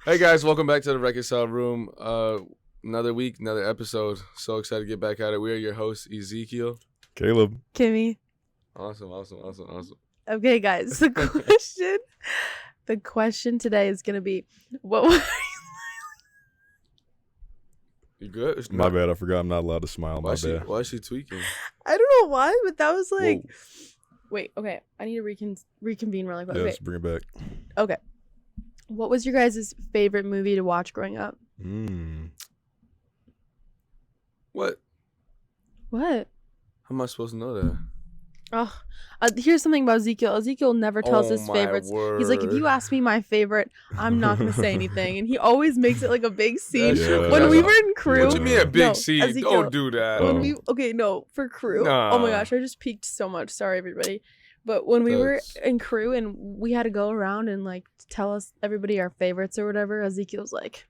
Hey guys, welcome back to the Reconcile Room. Another week, another episode. So excited to get back at it. We are your hosts, Ezekiel, Caleb, Kimmy. Awesome. Okay, guys. The question today is gonna be, what? You good? It's my not- bad. I forgot I'm not allowed to smile. Why My bad. why is she tweaking? I don't know why, but that was like. Whoa. Wait. Okay, I need to reconvene really quick. Yeah, Okay. let's bring it back. Okay. What was your guys' favorite movie to watch growing up? What? What? How am I supposed to know that? Oh, here's something about Ezekiel. Ezekiel never tells his my favorites. He's like, if you word. ask me my favorite, I'm not gonna say anything, and he always makes it like a big scene. That's true, When Yeah. we were in crew, What you mean a big No, scene? Ezekiel. Don't do that. Oh. when we for crew. Nah. Oh my gosh, I just peaked so much. Sorry, everybody. But when we were That's- in crew and we had to go around and like tell us everybody our favorites or whatever, Ezekiel's like,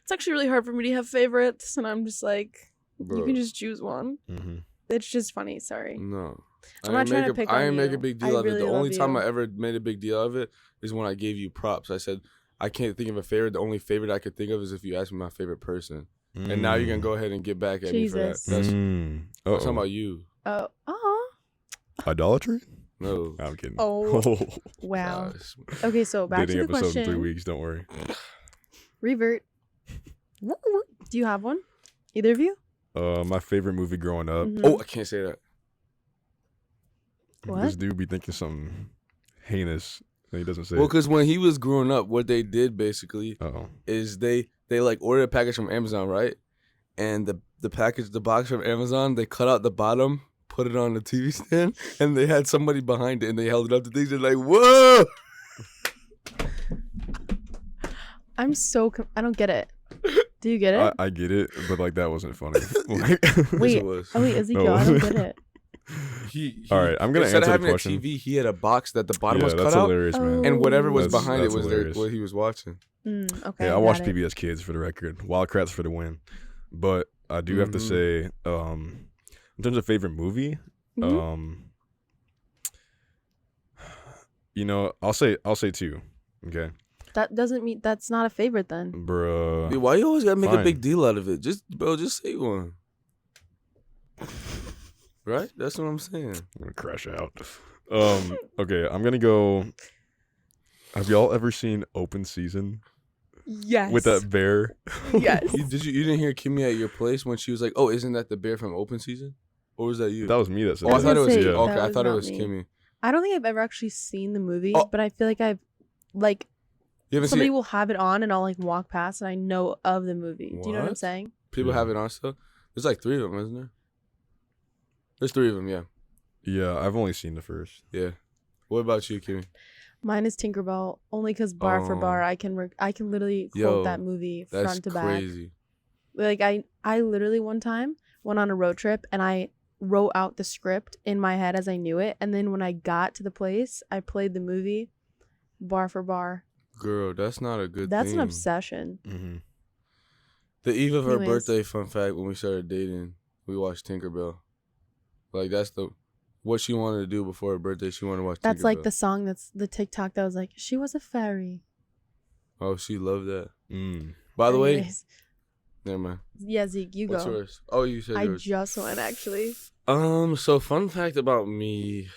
it's actually really hard for me to have favorites, and I'm just like, you Bro. can just choose one. Mm-hmm. It's just funny. Sorry. No. I'm not trying to pick on I didn't make you. a big deal I of it. really The only love time you. I ever made a big deal of it is when I gave you props. I said, I can't think of a favorite. The only favorite I could think of is if you ask me my favorite person. And now you're going to go ahead and get back at me for that. Jesus. That's I'm talking Uh-oh. about you. Oh. Idolatry? No. I'm kidding. Oh. Wow. Gosh. Okay, so back Dating to the episode in 3 question. weeks. Don't worry. Revert. Do you have one? Either of you? My favorite movie growing up. Mhm. Oh, I can't say that. What? This dude be thinking something heinous, and he doesn't say. Well, it. because when he was growing up, what they did basically Uh-oh. is they like ordered a package from Amazon, right? And the box from Amazon, they cut out the bottom, put it on the TV stand, and they had somebody behind it, and they held it up to things. They're like, "Whoa!" I'm so I don't get it. Do you get it? I get it, but like that wasn't funny. Like, Yes, Wait. it was. Oh wait, Ezekiel, No. I don't get it. He All right, I'm gonna instead of answer the having question. a TV, he had a box that the bottom yeah, was that's cut out, hilarious, man. and whatever was That's- behind it that's was hilarious. what he was watching. Okay. Yeah, I got watched it. PBS Kids for the record. Wildcrats for the win. But I do have to Mhm. say, in terms of favorite movie, Mhm. I'll say two. Okay, That doesn't mean that's not a favorite then. bruh. Dude, why you always gotta make a Fine. big deal out of it? Just say one. Right? That's what I'm saying. I'm gonna crash out. Okay, I'm gonna go. Have y'all ever seen Open Season Yes. with that bear? Yes. You didn't hear Kimmy at your place when she was like, "Oh, isn't that the bear from Open Season?" Or was that you? That was me that said Oh, I that. thought it was say, you. that Okay, I was thought it not was me. Kimmy. I don't think I've ever actually seen the movie, Oh. but I feel like I've like You haven't somebody seen it? will have it on and I'll like walk past and I know of the movie. Do you know what I'm What? saying? People Yeah. have it on still. There's like 3 of them, isn't there? There's 3 of them. Yeah. Yeah, I've only seen the first. Yeah. What about you, Kimmy? Mine is Tinkerbell, only because bar for bar, Oh. I can literally quote Yo, that movie That's front to back. crazy. Like I literally one time went on a road trip and I wrote out the script in my head as I knew it, and then when I got to the place, I played the movie bar for bar. Girl, that's not a good That's thing. an obsession. Mm-hmm. The eve of her Anyways. birthday, fun fact, when we started dating, we watched Tinkerbell. Like, that's what she wanted to do before her birthday. She wanted to watch That's Tinkerbell. like the song that's the TikTok that was like, she was a fairy. Oh, she loved that. Mm. By the way, Anyways. never mind. Yeah, Zeke, you What's go. yours? Oh, you said I yours. just went actually. So fun fact about me.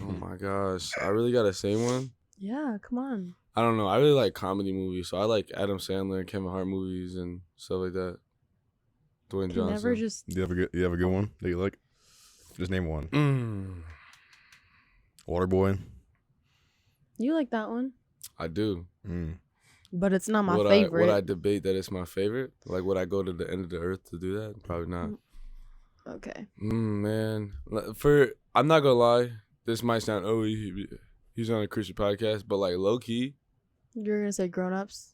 Oh my gosh. I really gotta say one. Yeah, come on. I don't know. I really like comedy movies. So I like Adam Sandler and Kevin Hart movies and stuff like that. Dwayne You Johnson. never just You have a good one that you like? Just name one. Waterboy. you like that one, I do. Mm. but it's not my would favorite. would I debate that it's my favorite? Like, would I go to the end of the earth to do that? Probably not. Okay. Man. I'm not gonna lie. This might sound, he's on a Christian podcast, but like low key. You're gonna say grown ups?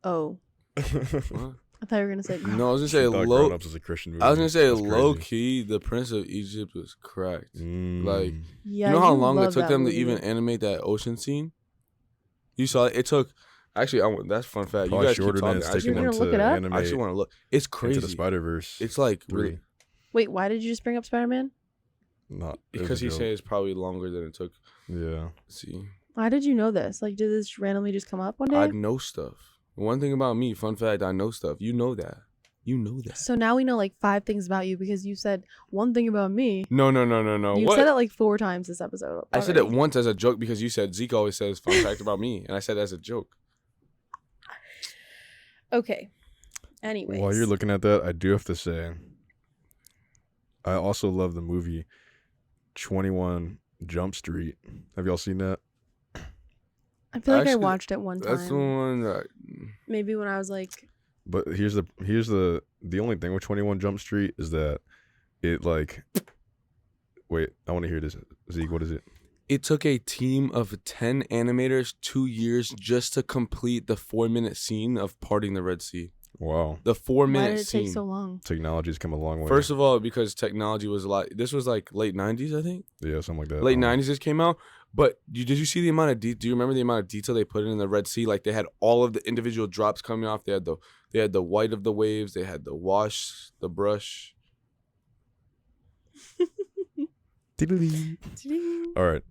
Oh. What? I thought you were gonna say No, I was gonna say Thought low. Grown Ups is a Christian movie. I was gonna say That's low crazy. key. The Prince of Egypt was cracked. Mm. Like, Yeah, you know how long it love took that them movie. to even animate that ocean scene? You saw it. It took. Actually, that's fun fact. Probably you guys shorter keep than talking. it's I taking You're them gonna to look it up? animate actually want to look. It's into crazy. the Spider-Verse. It's like 3. really Wait, why did you just bring up Spider-Man? Not it was because a he's joke. saying it's probably longer than it took. Yeah. Let's see, Why did you know this? Like, did this randomly just come up one day? I know stuff. One thing about me, fun fact, I know stuff. You know that. You know that. So now we know like 5 things about you because you said one thing about me. No. You What? said it like 4 times this episode. I said it already. once as a joke because you said Zeke always says fun fact about me, and I said it as a joke. Okay. Anyways. While you're looking at that, I do have to say, I also love the movie 21 Jump Street. Have y'all seen that? I feel like I Actually, watched it one time. That's the one that. Maybe when I was like, But here's the only thing with 21 Jump Street is that it like, wait, I want to hear this. Zeke, what is it? It took a team of 10 animators 2 years just to complete the 4-minute scene of parting the Red Sea. Wow. The 4-minute why did it scene. take so long? Technology's come a long way. First of all, because technology was a lot. This was like late 90s, I think. Yeah, something like that. Late 90s this came out. But did you see the amount of do you remember the amount of detail they put in the Red Sea? Like they had all of the individual drops coming off. They had the white of the waves. They had the wash, the brush. All right.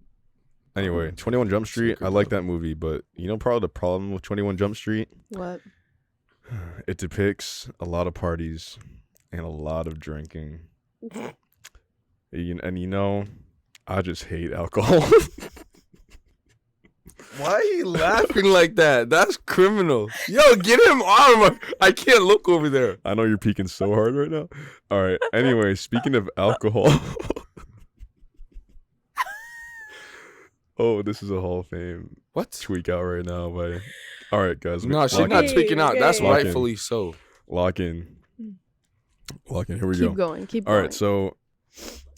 Anyway, 21 Jump Street, I like that movie, but you know probably the problem with 21 Jump Street? What? It depicts a lot of parties and a lot of drinking. And you know, I just hate alcohol. Why are you laughing like that? That's criminal. Yo, get him out of I can't look over there. I know you're peeking so hard right now. All right. Anyway, speaking of alcohol. Oh, this is a Hall of Fame What? tweak out right now. But all right, guys. No, she's lock not in. tweaking out. That's Lock in. rightfully so. Lock in. Lock in. Here we Keep go. going. Keep All going. right. So,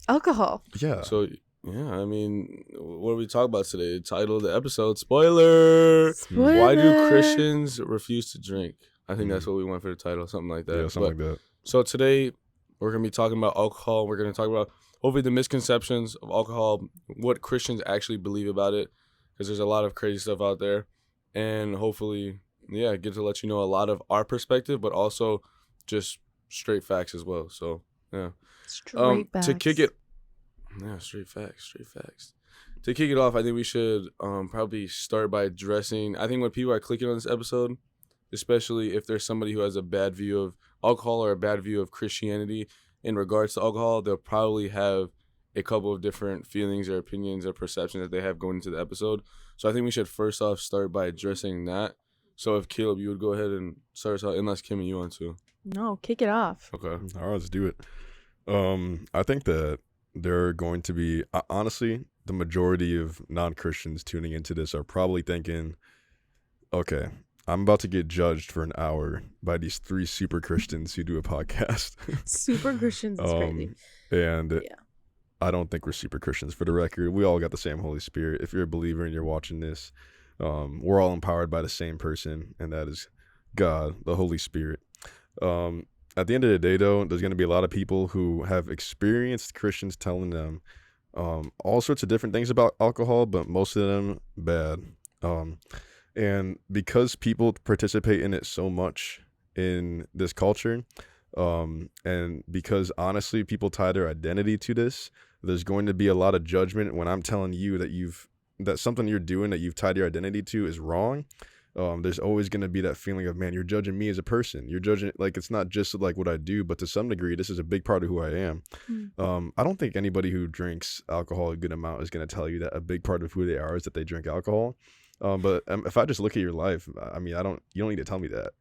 Alcohol. yeah. So, yeah, I mean, what are we talking about today? Title of the episode, spoiler. Spoiler. Why do Christians refuse to drink? I think that's what we want for the title, something like that. Yeah, something like that. So today, we're going to be talking about alcohol. We're going to talk about, hopefully, the misconceptions of alcohol, what Christians actually believe about it, because there's a lot of crazy stuff out there. And hopefully, yeah, get to let you know a lot of our perspective, but also just straight facts as well. So, yeah. Straight back. To kick it, yeah, straight facts. To kick it off, I think we should probably start by addressing. I think when people are clicking on this episode, especially if there's somebody who has a bad view of alcohol or a bad view of Christianity in regards to alcohol, they'll probably have a couple of different feelings or opinions or perceptions that they have going into the episode. So I think we should first off start by addressing that. So if Caleb, you would go ahead and start us out, unless Kimmy, you want to. No, kick it off. Okay. All right, let's do it. I think that there are going to be, honestly, the majority of non-Christians tuning into this are probably thinking, okay, I'm about to get judged for an hour by these 3 super Christians who do a podcast. Super Christians is crazy. And Yeah. I don't think we're super Christians. For the record, we all got the same Holy Spirit. If you're a believer and you're watching this, we're all empowered by the same person, and that is God, the Holy Spirit. At the end of the day, though, there's going to be a lot of people who have experienced Christians telling them all sorts of different things about alcohol, but most of them bad. And because people participate in it so much in this culture, and because honestly people tie their identity to this, there's going to be a lot of judgment when I'm telling you that something you're doing that you've tied your identity to is wrong. There's always going to be that feeling of, man, you're judging me as a person. You're judging, like, it's not just like what I do, but to some degree, this is a big part of who I am. I don't think anybody who drinks alcohol a good amount is going to tell you that a big part of who they are is that they drink alcohol. But if I just look at your life, I mean, you don't need to tell me that.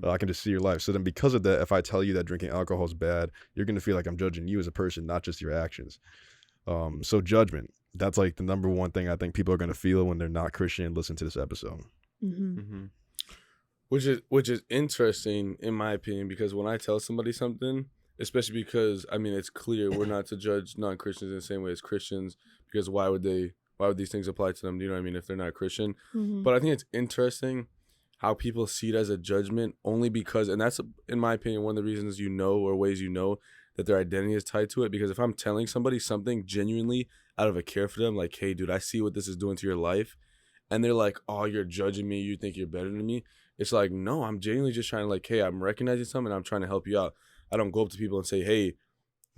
I can just see your life. So then because of that, if I tell you that drinking alcohol is bad, you're going to feel like I'm judging you as a person, not just your actions. So judgment, that's like the number one thing I think people are going to feel when they're not Christian and listen to this episode. Which is interesting in my opinion, because when I tell somebody something, especially because I mean it's clear we're not to judge non-Christians in the same way as Christians, because why would these things apply to them? Do you know what I mean? If they're not Christian. But I think it's interesting how people see it as a judgment only because, and that's in my opinion one of the reasons or ways that their identity is tied to it. Because if I'm telling somebody something genuinely out of a care for them, like, hey dude, I see what this is doing to your life, and they're like, oh, you're judging me, you think you're better than me, it's like, no, I'm genuinely just trying to, like, hey, I'm recognizing something and I'm trying to help you out. I don't go up to people and say, hey,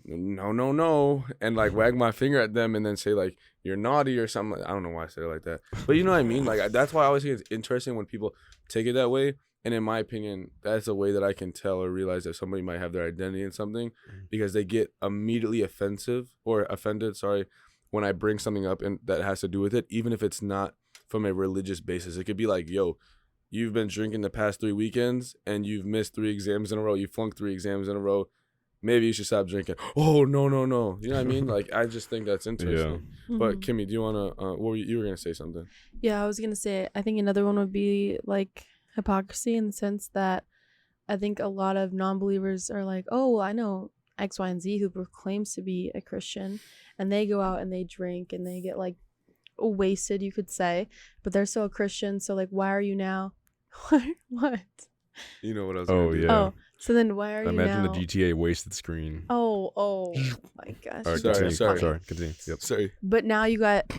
no, and like wag my finger at them and then say like you're naughty or something. I don't know why I said it like that, but you know what I mean. Like that's why I always think it's interesting when people take it that way. And in my opinion, that's a way that I can tell or realize that somebody might have their identity in something, because they get immediately offended. Sorry, when I bring something up and that has to do with it, even if it's not from a religious basis. It could be like, yo, you've been drinking the past 3 weekends and you've missed 3 exams in a row. You flunked 3 exams in a row. Maybe you should stop drinking. Oh, no. You know what I mean? Like, I just think that's interesting. Yeah. But Kimmy, do you want to, you were going to say something. Yeah, I was going to say, I think another one would be like hypocrisy, in the sense that I think a lot of non-believers are like, oh, well, I know X, Y, and Z who proclaims to be a Christian, and they go out and they drink and they get like wasted, you could say, but they're still a Christian. So like, why are you now? What? You know what I was Oh, gonna do. yeah. Oh, so then why are you Imagine now? the GTA wasted screen. Oh my gosh. All right, Sorry, continue. sorry. Sorry, continue. Yep. Sorry. But now you got,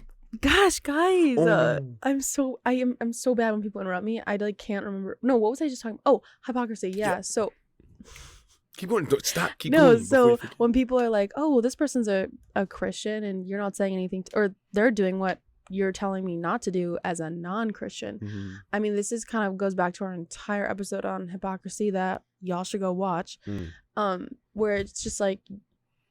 gosh, guys, Oh. I'm so bad when people interrupt me. I like can't remember. No, what was I just talking? Oh, hypocrisy. Yeah. So Keep going. Don't stop. Keep no, going. so when people are like, oh, well, this person's a Christian and you're not saying anything, or they're doing what you're telling me not to do as a non-Christian. Mm-hmm. I mean, this is kind of goes back to our entire episode on hypocrisy that y'all should go watch. Where it's just like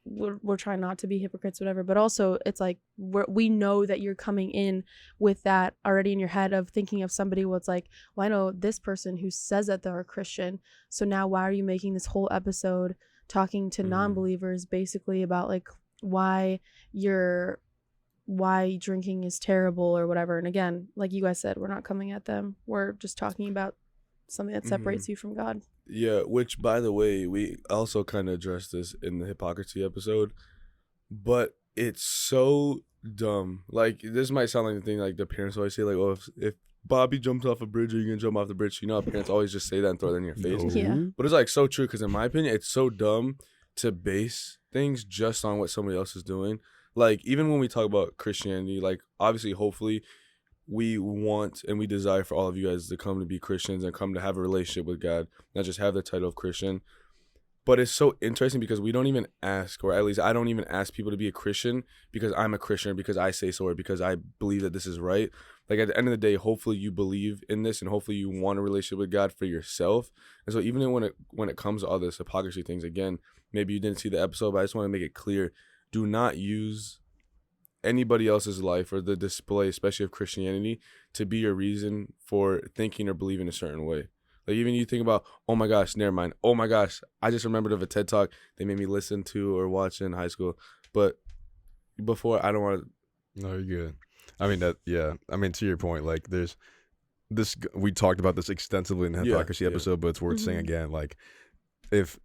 we're trying not to be hypocrites, whatever, but also it's like we know that you're coming in with that already in your head of thinking of somebody what's like, well, I know this person who says that they're a Christian, so now why are you making this whole episode talking to non-believers basically about like why drinking is terrible or whatever. And again, like you guys said, we're not coming at them, we're just talking about something that separates you from God. Yeah, which, by the way, we also kind of addressed this in the hypocrisy episode, but it's so dumb. Like, this might sound like the thing like the parents always say, like, oh, if Bobby jumped off a bridge, are you going to jump off the bridge? You know how parents always just say that and throw that in your face? No. Yeah. But it's, like, so true, because in my opinion, it's so dumb to base things just on what somebody else is doing. Like, even when we talk about Christianity, like, obviously, hopefully, we want and we desire for all of you guys to come to be Christians and come to have a relationship with God, not just have the title of Christian. But it's so interesting because we don't even ask, or at least I don't even ask people to be a Christian because I'm a Christian, because I say so, or because I believe that this is right. Like, at the end of the day, hopefully you believe in this and hopefully you want a relationship with God for yourself. And so even when it comes to all this hypocrisy things, again, maybe you didn't see the episode, but I just want to make it clear, do not use anybody else's life or the display, especially of Christianity, to be your reason for thinking or believing a certain way. Like, even you think about, oh my gosh, never mind. Oh my gosh, I just remembered of a TED Talk they made me listen to or watch in high school. But before, I don't want to. No, you're good. I mean, to your point, like, there's this, we talked about this extensively in the hypocrisy episode, but it's worth saying again, like, if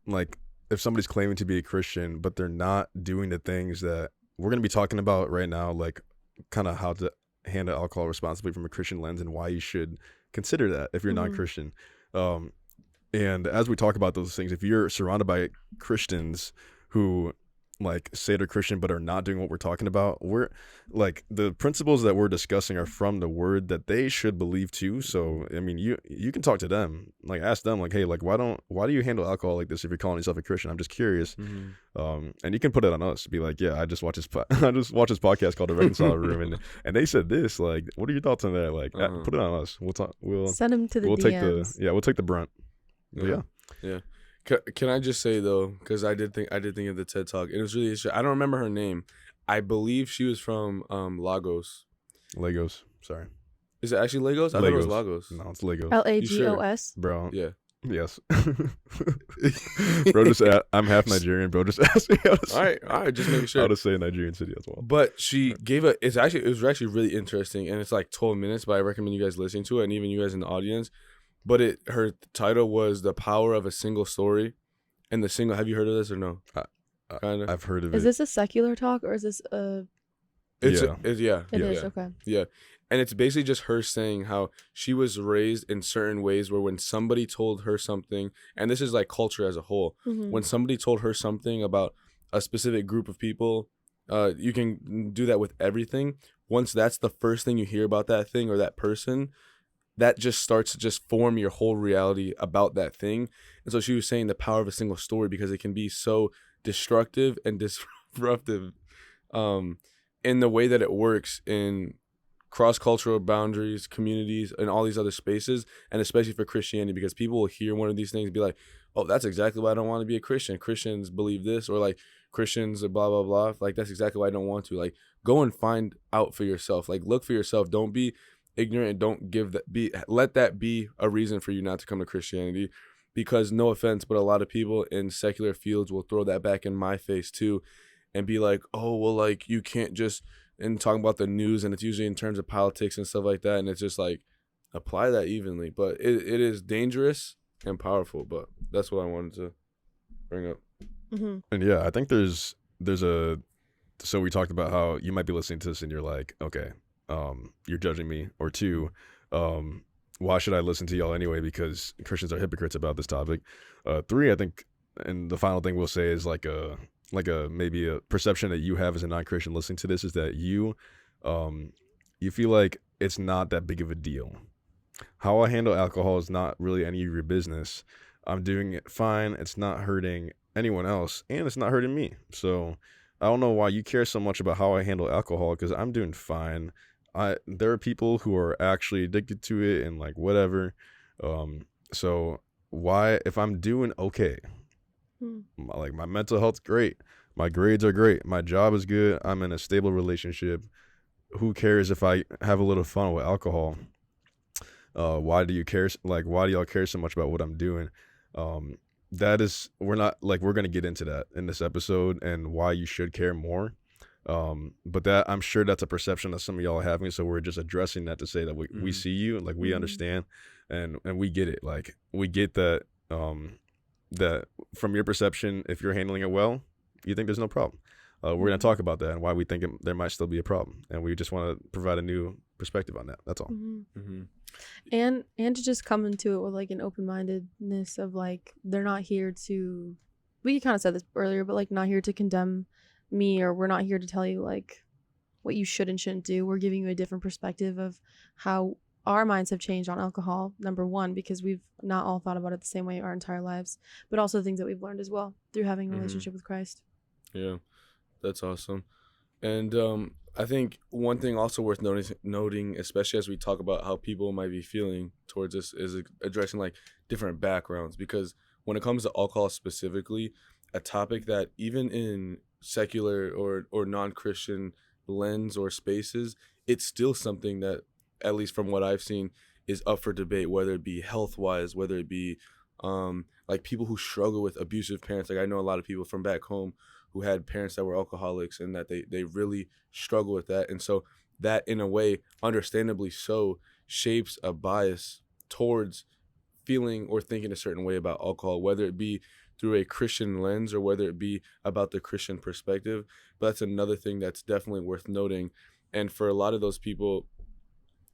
somebody's claiming to be a Christian, but they're not doing the things that we're going to be talking about right now, like kind of how to handle alcohol responsibly from a Christian lens and why you should consider that if you're not Christian. And as we talk about those things, if you're surrounded by Christians who like say they're Christian but are not doing what we're talking about, we're like, the principles that we're discussing are from the word that they should believe too. So I mean, you can talk to them, like ask them, like, hey, like why do you handle alcohol like this if you're calling yourself a Christian? I'm just curious. And you can put it on us, be like, yeah, I just watched this podcast called the Reconcile Room, and they said this, like, what are your thoughts on that? Like, put it on us. We'll talk. We'll send them to the DMs. We'll take the brunt. Yeah. Can I just say though, because I did think of the TED Talk, and it was really interesting. I don't remember her name. I believe she was from Lagos. Legos. Sorry. Is it actually Lagos? I thought it was Lagos. No, it's Legos. Lagos. Bro. Yeah. Yes. Bro, I'm half Nigerian. Bro, just ask me how to say. All right, just making sure. How to say Nigerian city as well. But she gave it was actually really interesting, and it's like 12 minutes, but I recommend you guys listening to it, and even you guys in the audience. But her title was The Power of a Single Story. And have you heard of this or no? Kind of. I've heard of it. Is this a secular talk or is this a... It is, okay. Yeah. And it's basically just her saying how she was raised in certain ways where when somebody told her something, and this is like culture as a whole, when somebody told her something about a specific group of people, you can do that with everything. Once that's the first thing you hear about that thing or that person, that just starts to just form your whole reality about that thing. And so she was saying the power of a single story, because it can be so destructive and disruptive in the way that it works in cross-cultural boundaries, communities, and all these other spaces, and especially for Christianity, because people will hear one of these things and be like, oh, that's exactly why I don't want to be a Christian. Christians believe this, or like Christians blah blah blah. Like, that's exactly why I don't want to. Like, go and find out for yourself. Like, look for yourself. Don't be ignorant, and don't let that be a reason for you not to come to Christianity. Because, no offense, but a lot of people in secular fields will throw that back in my face too and be like, oh, well, like, you can't just, and talking about the news, and it's usually in terms of politics and stuff like that, and it's just like, apply that evenly. But it is dangerous and powerful, but that's what I wanted to bring up. Mm-hmm. And yeah, I think there's so we talked about how you might be listening to this and you're like, okay, you're judging me, or two, why should I listen to y'all anyway, because Christians are hypocrites about this topic. Three, I think, and the final thing we'll say is like a maybe a perception that you have as a non-Christian listening to this, is that you feel like it's not that big of a deal. How I handle alcohol is not really any of your business. I'm doing it fine. It's not hurting anyone else, and it's not hurting me. So I don't know why you care so much about how I handle alcohol, because I'm doing fine. There are people who are actually addicted to it and like whatever. So why, if I'm doing okay, like my mental health's great, my grades are great, my job is good, I'm in a stable relationship, who cares if I have a little fun with alcohol? Why do you care? Like, why do y'all care so much about what I'm doing? That is, we're going to get into that in this episode and why you should care more. But that, I'm sure that's a perception that some of y'all are having. So we're just addressing that to say that we see you, like we understand, and we get it. Like, we get that, that from your perception, if you're handling it well, you think there's no problem. We're going to talk about that and why we think there might still be a problem. And we just want to provide a new perspective on that. That's all. Mm-hmm. Mm-hmm. And to just come into it with like an open-mindedness of like, they're not here to, we kind of said this earlier, but like, not here to condemn me, or we're not here to tell you like what you should and shouldn't do. We're giving you a different perspective of how our minds have changed on alcohol, number one, because we've not all thought about it the same way our entire lives, but also things that we've learned as well through having a relationship with Christ. Yeah, that's awesome. And I think one thing also worth noting, especially as we talk about how people might be feeling towards this, is addressing like different backgrounds. Because when it comes to alcohol specifically, a topic that even in secular or non-Christian lens or spaces, it's still something that, at least from what I've seen, is up for debate, whether it be health-wise, whether it be like people who struggle with abusive parents. Like, I know a lot of people from back home who had parents that were alcoholics, and that they really struggle with that. And so that, in a way, understandably so, shapes a bias towards feeling or thinking a certain way about alcohol, whether it be through a Christian lens or whether it be about the Christian perspective. But that's another thing that's definitely worth noting. And for a lot of those people,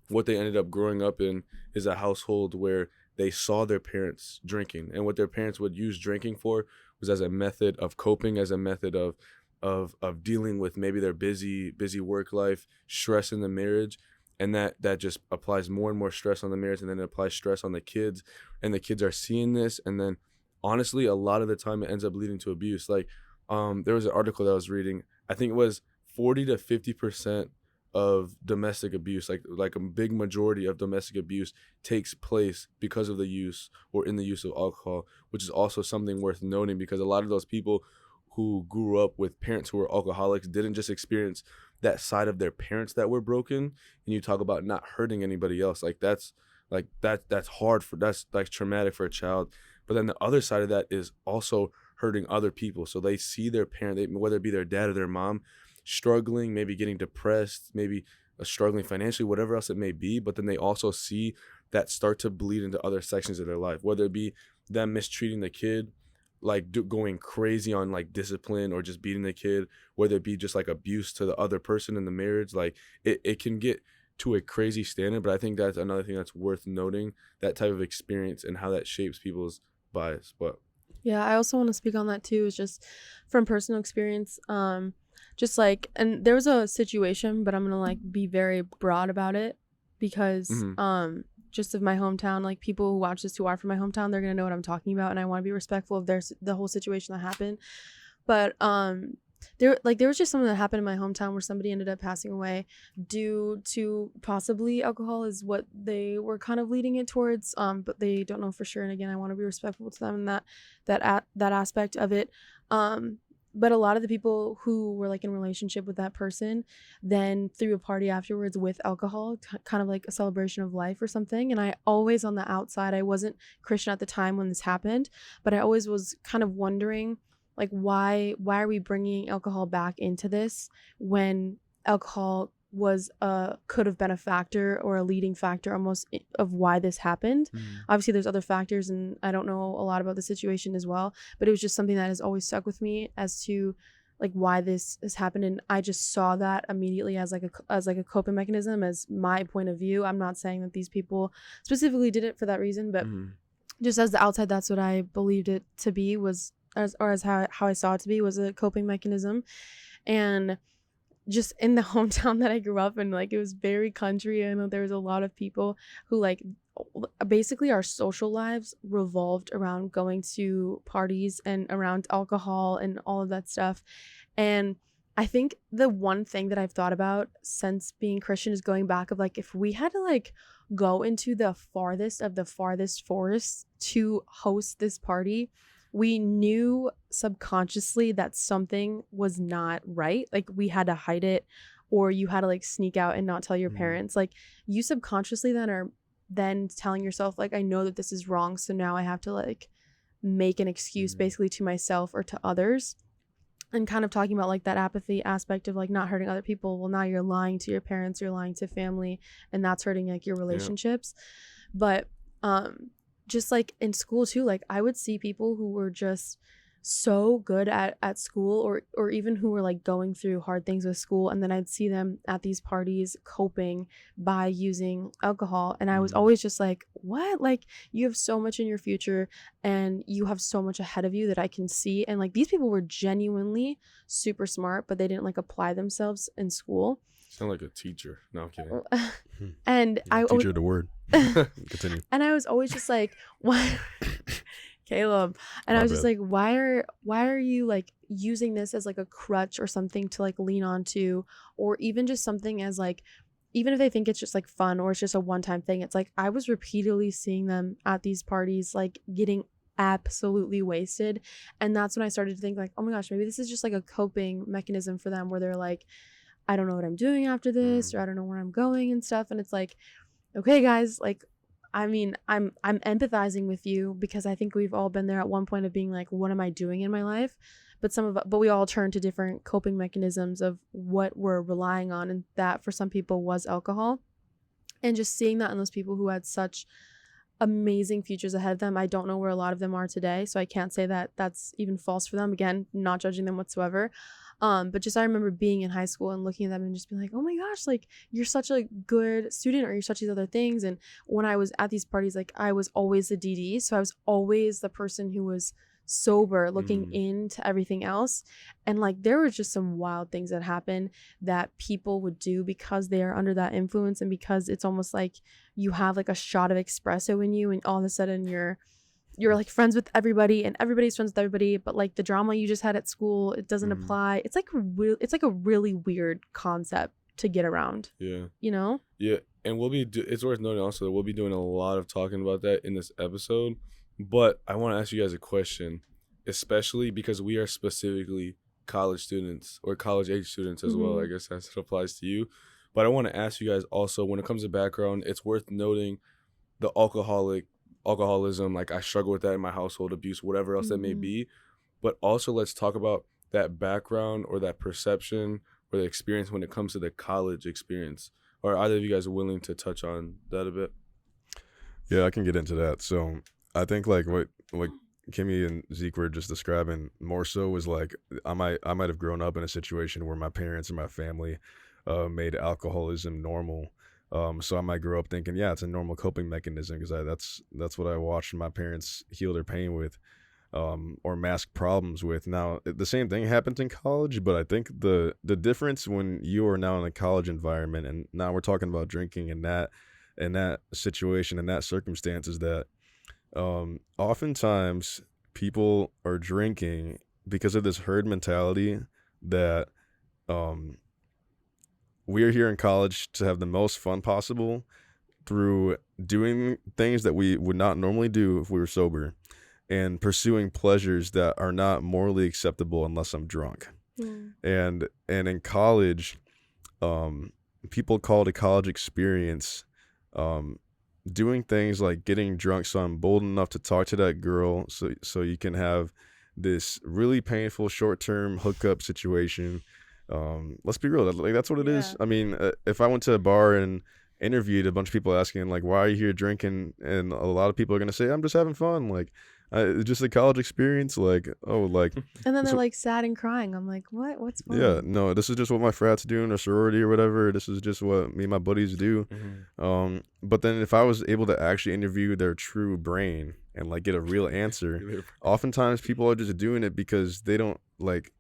what they ended up growing up in is a household where they saw their parents drinking, and what their parents would use drinking for was as a method of coping, as a method of dealing with maybe their busy work life, stress in the marriage, and that just applies more and more stress on the marriage, and then it applies stress on the kids, and the kids are seeing this, and then honestly, a lot of the time it ends up leading to abuse. Like, there was an article that I was reading, I think it was 40 to 50% of domestic abuse, like a big majority of domestic abuse takes place because of the use or in the use of alcohol, which is also something worth noting, because a lot of those people who grew up with parents who were alcoholics didn't just experience that side of their parents that were broken. And you talk about not hurting anybody else, that's hard that's like traumatic for a child. But then the other side of that is also hurting other people. So they see their parent, whether it be their dad or their mom, struggling, maybe getting depressed, maybe struggling financially, whatever else it may be. But then they also see that start to bleed into other sections of their life, whether it be them mistreating the kid, like going crazy on like discipline, or just beating the kid, whether it be just like abuse to the other person in the marriage. Like, it can get to a crazy standard. But I think that's another thing that's worth noting, that type of experience and how that shapes people's bias. But yeah, I also want to speak on that too. It's just from personal experience. Just like, and there was a situation, but I'm gonna like be very broad about it, because just of my hometown, like people who watch this who are from my hometown, they're gonna know what I'm talking about, and I want to be respectful of the whole situation that happened. But there was just something that happened in my hometown where somebody ended up passing away due to possibly alcohol is what they were kind of leading it towards, but they don't know for sure. And again, I want to be respectful to them in that aspect of it. But a lot of the people who were like in relationship with that person then threw a party afterwards with alcohol, kind of like a celebration of life or something. And I always, on the outside, I wasn't Christian at the time when this happened, but I always was kind of wondering, like, why are we bringing alcohol back into this when alcohol was could have been a factor or a leading factor almost of why this happened. Obviously there's other factors, and I don't know a lot about the situation as well, but it was just something that has always stuck with me as to like why this has happened. And I just saw that immediately as like a coping mechanism, as my point of view. I'm not saying that these people specifically did it for that reason, but just as the outside, that's what I believed it to be, was as how I saw it to be, was a coping mechanism. And just in the hometown that I grew up in, like, it was very country, and there was a lot of people who, like, basically our social lives revolved around going to parties and around alcohol and all of that stuff. And I think the one thing that I've thought about since being Christian is going back of like, if we had to like go into the farthest of the farthest forest to host this party, we knew subconsciously that something was not right. Like, we had to hide it, or you had to like sneak out and not tell your parents. Like, you subconsciously then are then telling yourself, like, I know that this is wrong, so now I have to like make an excuse basically to myself or to others. And kind of talking about like that apathy aspect of like not hurting other people. Well, now you're lying to your parents, you're lying to family, and that's hurting like your relationships. But just like in school too, like I would see people who were just so good at school, or even who were like going through hard things with school, and then I'd see them at these parties coping by using alcohol. And I was always just like, what? Like, you have so much in your future and you have so much ahead of you that I can see. And like, these people were genuinely super smart, but they didn't like apply themselves in school. Sound like a teacher. No, I'm kidding. And teacher the word. Continue. And I was always just like, why? Caleb. And I was just like, why are you like using this as like a crutch or something to like lean onto, or even just something as like, even if they think it's just like fun or it's just a one-time thing, it's like I was repeatedly seeing them at these parties like getting absolutely wasted. And that's when I started to think like, oh my gosh, maybe this is just like a coping mechanism for them, where they're like, I don't know what I'm doing after this, or I don't know where I'm going and stuff. And it's like, okay guys, like, I mean, I'm empathizing with you, because I think we've all been there at one point of being like, what am I doing in my life? But we all turn to different coping mechanisms of what we're relying on, and that for some people was alcohol. And just seeing that in those people who had such amazing futures ahead of them. I don't know where a lot of them are today, so I can't say that that's even false for them. Again, not judging them whatsoever. But just I remember being in high school and looking at them and just being like, oh my gosh, like, you're such a good student, or you're such these other things. And when I was at these parties, like, I was always the DD, so I was always the person who was sober looking into everything else. And like, there were just some wild things that happened that people would do because they are under that influence, and because it's almost like you have like a shot of espresso in you, and all of a sudden you're like friends with everybody, and everybody's friends with everybody, but like the drama you just had at school, it doesn't apply. It's like a really weird concept to get around. Yeah. You know? Yeah. And it's worth noting also that we'll be doing a lot of talking about that in this episode. But I want to ask you guys a question, especially because we are specifically college students, or college age students as well. I guess that applies to you. But I want to ask you guys also, when it comes to background, it's worth noting the alcoholism, like I struggle with that in my household, abuse, whatever else that may be. But also let's talk about that background or that perception or the experience when it comes to the college experience. Are either of you guys willing to touch on that a bit? Yeah, I can get into that. So I think like what Kimmy and Zeke were just describing more so was like, I might have grown up in a situation where my parents and my family made alcoholism normal. So I might grow up thinking, yeah, it's a normal coping mechanism, because that's what I watched my parents heal their pain with, or mask problems with. Now, the same thing happens in college, but I think the difference when you are now in a college environment, and now we're talking about drinking and that situation and that circumstance, is that oftentimes people are drinking because of this herd mentality that we are here in college to have the most fun possible through doing things that we would not normally do if we were sober, and pursuing pleasures that are not morally acceptable unless I'm drunk. And in college, people call it a college experience, doing things like getting drunk so I'm bold enough to talk to that girl so you can have this really painful short-term hookup situation. Let's be real, like that's what it is. I mean, if I went to a bar and interviewed a bunch of people asking like, why are you here drinking, and a lot of people are gonna say, I'm just having fun, like it's just a college experience, like, oh, like, and then they're like sad and crying. I'm like, what's fun? Yeah, no, this is just what my frat's doing, or sorority or whatever. This is just what me and my buddies do. But then if I was able to actually interview their true brain and like get a real answer, oftentimes people are just doing it because they don't like,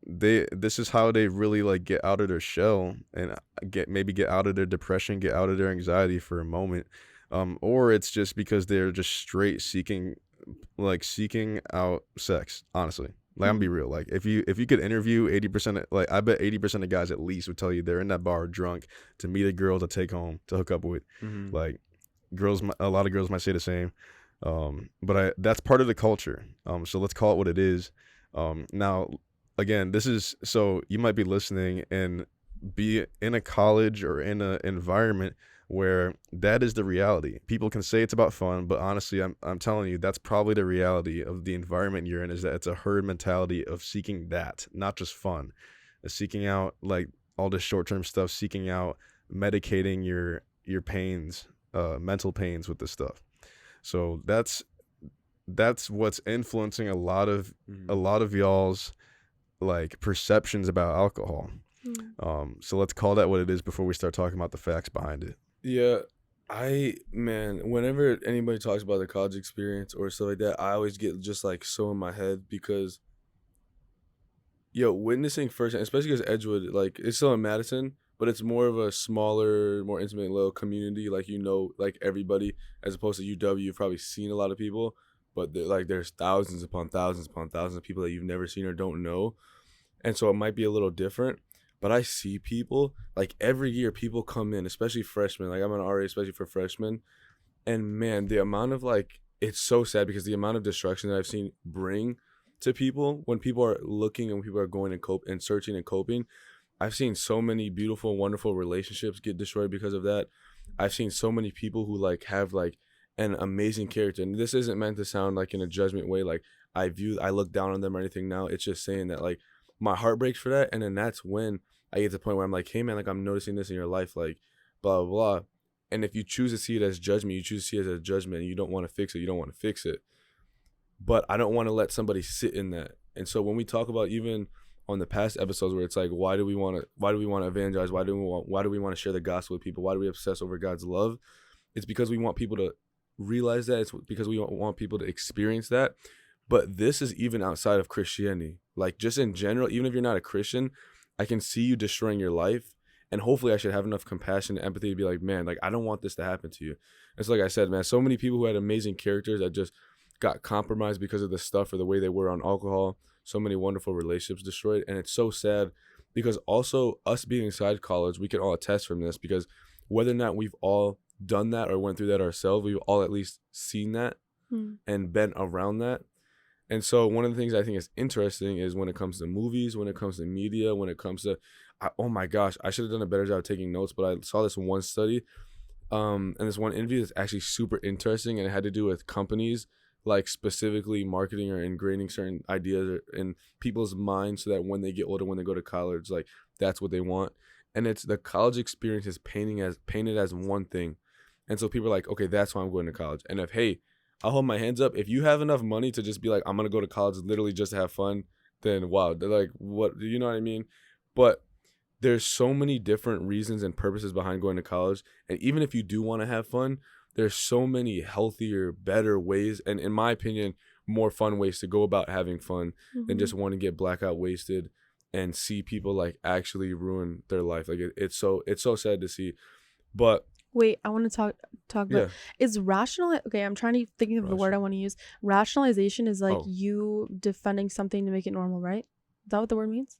this is how they really like get out of their shell and get out of their depression, get out of their anxiety for a moment. Or it's just because they're just straight seeking out sex, honestly. Like, I'm be real. Like, if you could interview 80%, like, I bet 80% of guys at least would tell you they're in that bar drunk to meet a girl to take home, to hook up with. Like, a lot of girls might say the same. But that's part of the culture. So let's call it what it is. Now, again, so you might be listening and be in a college or in an environment where that is the reality. People can say it's about fun, but honestly, I'm telling you, that's probably the reality of the environment you're in, is that it's a herd mentality of seeking that, not just fun, seeking out like all this short-term stuff, seeking out medicating your pains, mental pains with this stuff. So that's what's influencing a lot of y'all's like perceptions about alcohol. So let's call that what it is before we start talking about the facts behind it. Yeah, whenever anybody talks about the college experience or stuff like that, I always get just like so in my head because, witnessing firsthand, especially because Edgewood, like, it's still in Madison, but it's more of a smaller, more intimate little community, like, like everybody, as opposed to UW, you've probably seen a lot of people, but there's thousands upon thousands upon thousands of people that you've never seen or don't know, and so it might be a little different. But I see people, like, every year people come in, especially freshmen. Like, I'm an RA, especially for freshmen. And, man, the amount of, like, it's so sad because the amount of destruction that I've seen bring to people when people are looking and people are going and searching and coping. I've seen so many beautiful, wonderful relationships get destroyed because of that. I've seen so many people who, like, have, like, an amazing character. And this isn't meant to sound, like, in a judgment way, like, I look down on them or anything now. It's just saying that, like, my heart breaks for that, and then that's when I get to the point where I'm like, hey man, like, I'm noticing this in your life, like, blah blah blah. And if you choose to see it as judgment, you choose to see it as a judgment, and you don't want to fix it, you don't want to fix it. But I don't want to let somebody sit in that. And so when we talk about, even on the past episodes where it's like, why do we want to evangelize? Why do we want to share the gospel with people? Why do we obsess over God's love? It's because we want people to realize that. It's because we want people to experience that. But this is even outside of Christianity. Like, just in general, even if you're not a Christian, I can see you destroying your life. And hopefully I should have enough compassion and empathy to be like, man, like, I don't want this to happen to you. It's like I said, man, so many people who had amazing characters that just got compromised because of the stuff or the way they were on alcohol. So many wonderful relationships destroyed. And it's so sad because also us being inside college, we can all attest from this, because whether or not we've all done that or went through that ourselves, we've all at least seen that and been around that. And so one of the things I think is interesting is when it comes to movies, when it comes to media, when it comes to, oh my gosh, I should have done a better job taking notes, but I saw this one study and this one interview that's actually super interesting, and it had to do with companies, like specifically marketing or ingraining certain ideas in people's minds so that when they get older, when they go to college, like, that's what they want. And it's the college experience is painted as one thing. And so people are like, okay, that's why I'm going to college. And I'll hold my hands up. If you have enough money to just be like, I'm going to go to college literally just to have fun, then wow, they're like, what, you know what I mean? But there's so many different reasons and purposes behind going to college. And even if you do want to have fun, there's so many healthier, better ways, and in my opinion, more fun ways to go about having fun than just want to get blackout wasted and see people like actually ruin their life. Like, it's so sad to see. But Wait, I want to talk about Yeah. is rational. Okay, I'm trying to think of the word I want to use. Rationalization is like you defending something to make it normal, right? Is that what the word means?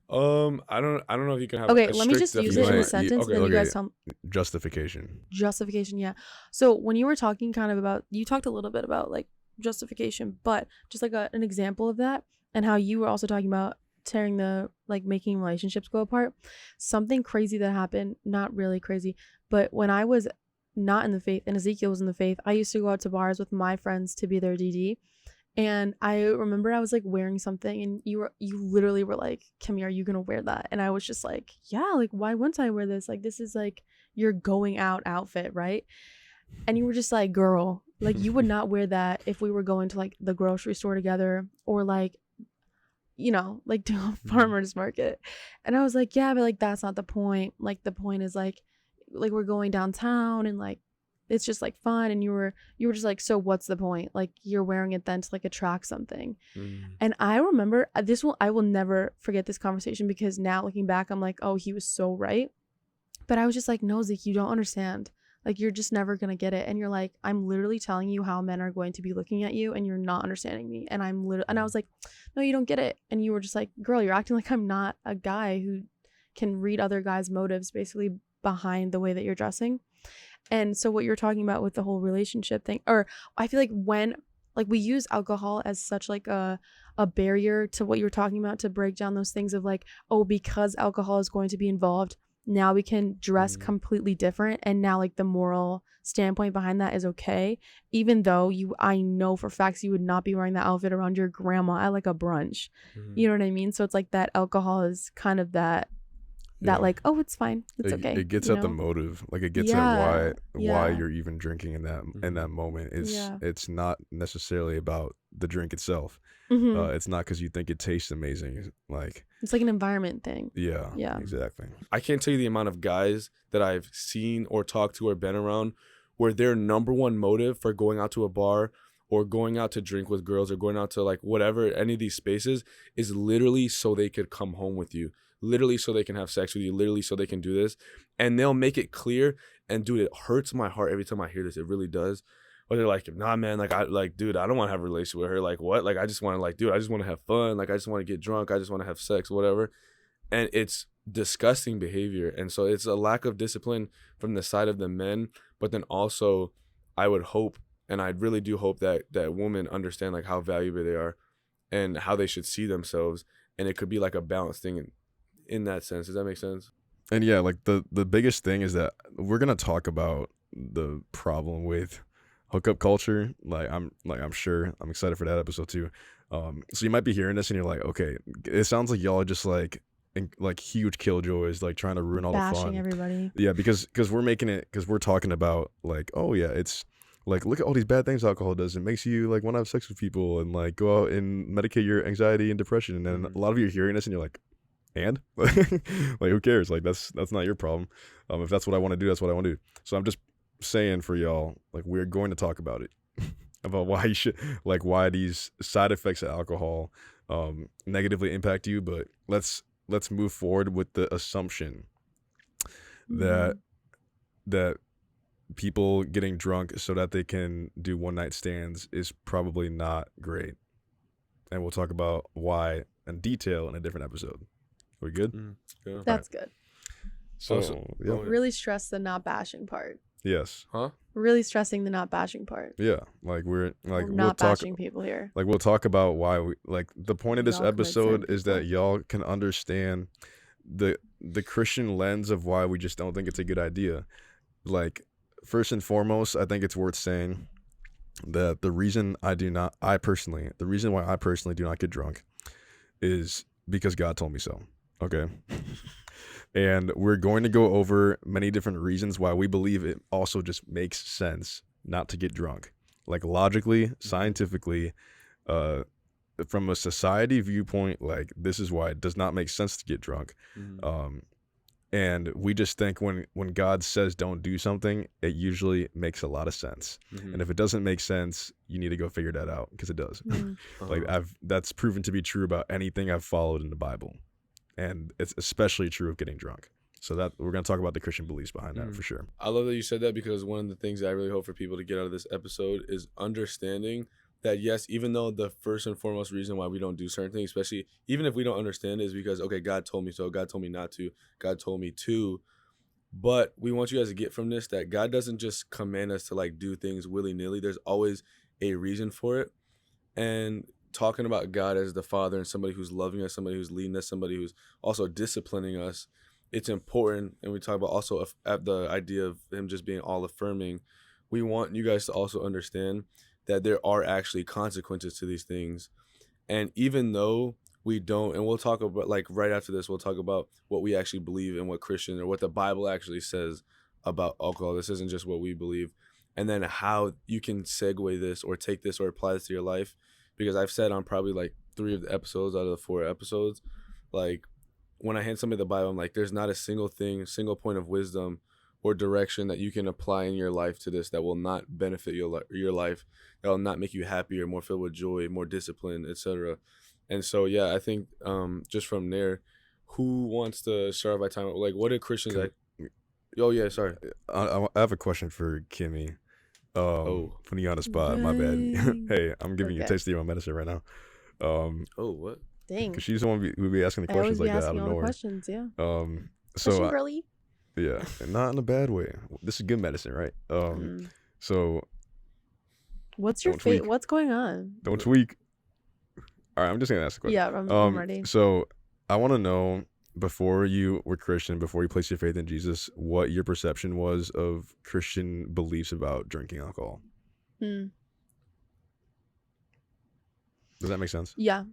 I don't know if you can have. Okay, a let me strict just use it in a definition. sentence, and then you guys tell me. Justification. Justification, yeah. So when you were talking kind of about, you talked a little bit about like justification, but just like an example of that, and how you were also talking about tearing the, like making relationships go apart. Something crazy that happened, not really crazy, but when I was not in the faith and Ezekiel was in the faith, I used to go out to bars with my friends to be their DD. And I remember I was like wearing something, and you literally were like, Kimmy, are you gonna wear that? And I was just like, yeah, like why wouldn't I wear this? Like this is like your going out outfit, right? And you were just like, girl, like you would not wear that if we were going to like the grocery store together, or like, you know, like to a farmer's market. And I was like, yeah, but like that's not the point. Like the point is like we're going downtown, and like it's just like fun. And you were just like, so what's the point? Like you're wearing it then to like attract something. And I remember I will never forget this conversation, because now looking back I'm like, oh, he was so right. But I was just like, no, Zeke, you don't understand. Like you're just never gonna get it. And you're like, I'm literally telling you how men are going to be looking at you, and you're not understanding me. And and I was like, no, you don't get it. And you were just like, girl, you're acting like I'm not a guy who can read other guys' motives basically behind the way that you're dressing. And so what you're talking about with the whole relationship thing, or I feel like when like we use alcohol as such like a barrier to what you're talking about, to break down those things of like, oh, because alcohol is going to be involved, now we can dress completely different. And now like the moral standpoint behind that is okay, even though I know for facts you would not be wearing that outfit around your grandma at like a brunch. You know what I mean? So it's like that alcohol is kind of that like, oh, it's fine, it's okay. It gets at the motive, like it gets at why you're even drinking in that moment. It's not necessarily about the drink itself. It's not because you think it tastes amazing. Like it's like an environment thing. Yeah, exactly. I can't tell you the amount of guys that I've seen or talked to or been around where their number one motive for going out to a bar or going out to drink with girls or going out to like whatever, any of these spaces, is literally so they could come home with you, literally so they can have sex with you, literally so they can do this. And they'll make it clear. And dude, it hurts my heart every time I hear this. It really does. Or they're like, nah, man, like, dude, I don't want to have a relationship with her. Like, what? Like, I just want to, like, dude, I just want to have fun. Like, I just want to get drunk. I just want to have sex, whatever. And it's disgusting behavior. And so it's a lack of discipline from the side of the men. But then also, I would hope, and I really do hope that women understand, like, how valuable they are and how they should see themselves. And it could be, like, a balanced thing in that sense. Does that make sense? And, yeah, like, the biggest thing is that we're going to talk about the problem with hookup culture. I'm sure I'm excited for that episode too. So you might be hearing this and you're like, okay, it sounds like y'all are just like huge killjoys, like trying to ruin all the fun. Bashing everybody. Yeah, because we're talking about like, oh yeah, it's like, look at all these bad things alcohol does. It makes you like want to have sex with people and like go out and medicate your anxiety and depression. And then a lot of you are hearing this and you're like, and like who cares? Like that's not your problem. If that's what I want to do, that's what I want to do. So I'm just saying for y'all, like we're going to talk about it, about why you should, like why these side effects of alcohol negatively impact you. But let's move forward with the assumption that people getting drunk so that they can do one night stands is probably not great, and we'll talk about why in detail in a different episode. Are we good? Yeah. That's good. So yeah. Really stress the not bashing part. Yes. Huh? Really stressing the not bashing part. Yeah, like we're like we'll not bashing people here. Like we'll talk about why we like the point of this episode is that y'all can understand the Christian lens of why we just don't think it's a good idea. Like first and foremost, I think it's worth saying that the reason why I personally do not get drunk is because God told me so. Okay. And we're going to go over many different reasons why we believe it also just makes sense not to get drunk. Like logically, scientifically, from a society viewpoint, like this is why it does not make sense to get drunk. And we just think when God says don't do something, it usually makes a lot of sense. And if it doesn't make sense, you need to go figure that out, because it does. Like that's proven to be true about anything I've followed in the Bible. And it's especially true of getting drunk. So that we're gonna talk about the Christian beliefs behind that for sure. I love that you said that, because one of the things that I really hope for people to get out of this episode is understanding that, yes, even though the first and foremost reason why we don't do certain things, especially even if we don't understand, is because, okay, God told me so, God told me not to, God told me to. But we want you guys to get from this that God doesn't just command us to like do things willy-nilly. There's always a reason for it. And talking about God as the Father and somebody who's loving us, somebody who's leading us, somebody who's also disciplining us, it's important. And we talk about also the idea of him just being all affirming. We want you guys to also understand that there are actually consequences to these things. And even though we don't, and we'll talk about, like right after this, we'll talk about what we actually believe and what Christian or what the Bible actually says about alcohol. This isn't just what we believe. And then how you can segue this or take this or apply this to your life. Because I've said on probably like 3 of the episodes out of the 4 episodes, like when I hand somebody the Bible, I'm like, there's not a single thing, single point of wisdom or direction that you can apply in your life to this that will not benefit your life, that will not make you happier, more filled with joy, more disciplined, etc. And so, yeah, I think just from there, who wants to start by time? Like, what did Christians like? Oh, yeah, sorry. I have a question for Kimmy. Putting you on the spot, my bad. Hey, I'm giving you a taste of your own medicine right now. What? Dang. Because she's the one who be asking the questions like that out of nowhere. Questions, yeah. So girly. Yeah, not in a bad way. This is good medicine, right? So what's your fate? What's going on? Don't tweak. All right, I'm just gonna ask the question. Yeah, I'm ready. So I want to know, before you were Christian, before you placed your faith in Jesus, what your perception was of Christian beliefs about drinking alcohol. Does that make sense? Yeah.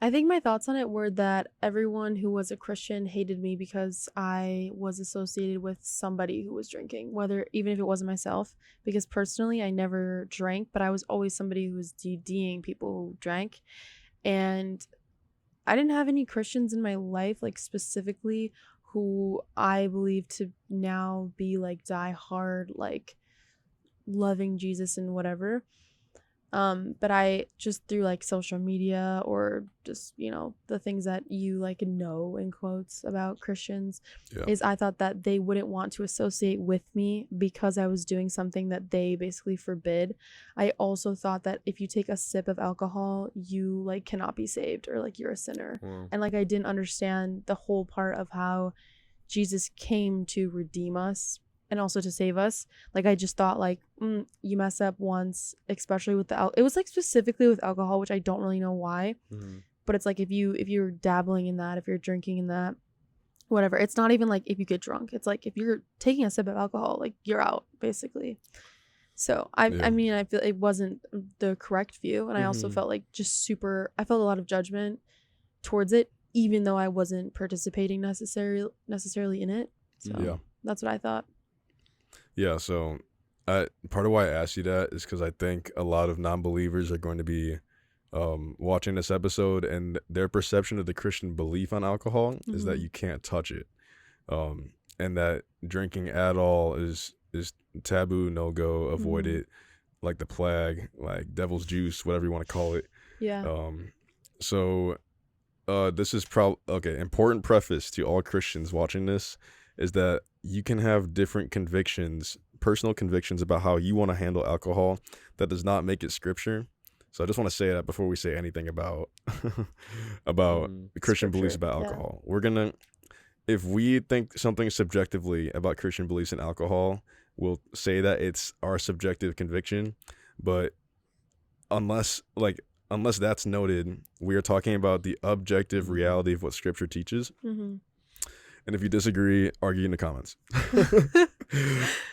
I think my thoughts on it were that everyone who was a Christian hated me because I was associated with somebody who was drinking, even if it wasn't myself, because personally I never drank, but I was always somebody who was DDing people who drank. And I didn't have any Christians in my life, like specifically, who I believe to now be like die hard, like loving Jesus and whatever. But I just through like social media or just, the things that you like know in quotes about Christians, is I thought that they wouldn't want to associate with me because I was doing something that they basically forbid. I also thought that if you take a sip of alcohol, you like cannot be saved, or like you're a sinner. And like I didn't understand the whole part of how Jesus came to redeem us and also to save us. Like I just thought like you mess up once, especially with it was like specifically with alcohol, which I don't really know why. But it's like if you're dabbling in that, if you're drinking in that, whatever, it's not even like if you get drunk, it's like if you're taking a sip of alcohol, like you're out basically. So I mean, I feel it wasn't the correct view, and I also felt like I felt a lot of judgment towards it, even though I wasn't participating necessarily in it. So that's what I thought. Yeah, so part of why I asked you that is because I think a lot of non-believers are going to be watching this episode, and their perception of the Christian belief on alcohol is that you can't touch it, and that drinking at all is taboo, no-go, avoid it, like the plague, like devil's juice, whatever you want to call it. Yeah. So this is important preface to all Christians watching this is that you can have different convictions, personal convictions about how you want to handle alcohol. That does not make it scripture. So I just want to say that before we say anything about Christian beliefs about alcohol. We're gonna, if we think something subjectively about Christian beliefs in alcohol, we'll say that it's our subjective conviction. But unless that's noted, we are talking about the objective reality of what Scripture teaches. And if you disagree, argue in the comments.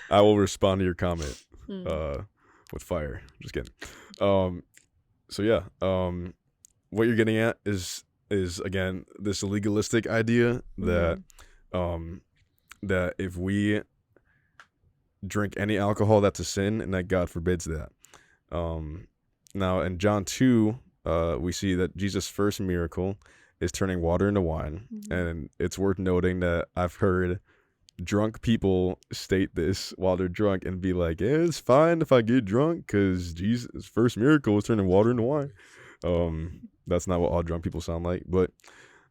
I will respond to your comment with fire. Just kidding. So yeah, what you're getting at is again this legalistic idea that that if we drink any alcohol, that's a sin, and that God forbids that. Now in John 2, we see that Jesus' first miracle is turning water into wine. And it's worth noting that I've heard drunk people state this while they're drunk and be like, yeah, it's fine if I get drunk because Jesus' first miracle was turning water into wine. That's not what all drunk people sound like, but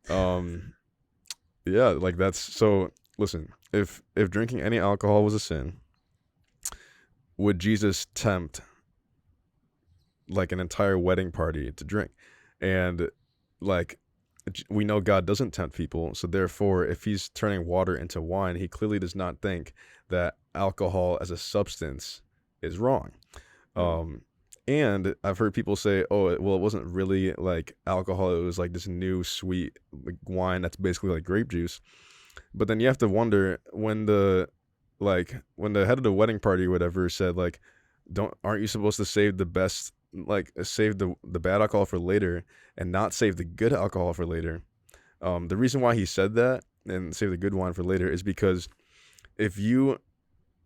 Yeah, like that's so. Listen, if drinking any alcohol was a sin, would Jesus tempt like an entire wedding party to drink? And like we know God doesn't tempt people, so therefore if he's turning water into wine, he clearly does not think that alcohol as a substance is wrong. And I've heard people say, oh, well, it wasn't really like alcohol, it was like this new sweet like wine that's basically like grape juice. But then you have to wonder when the head of the wedding party or whatever said like, aren't you supposed to save the best, like save the bad alcohol for later and not save the good alcohol for later? The reason why he said that and save the good wine for later is because if you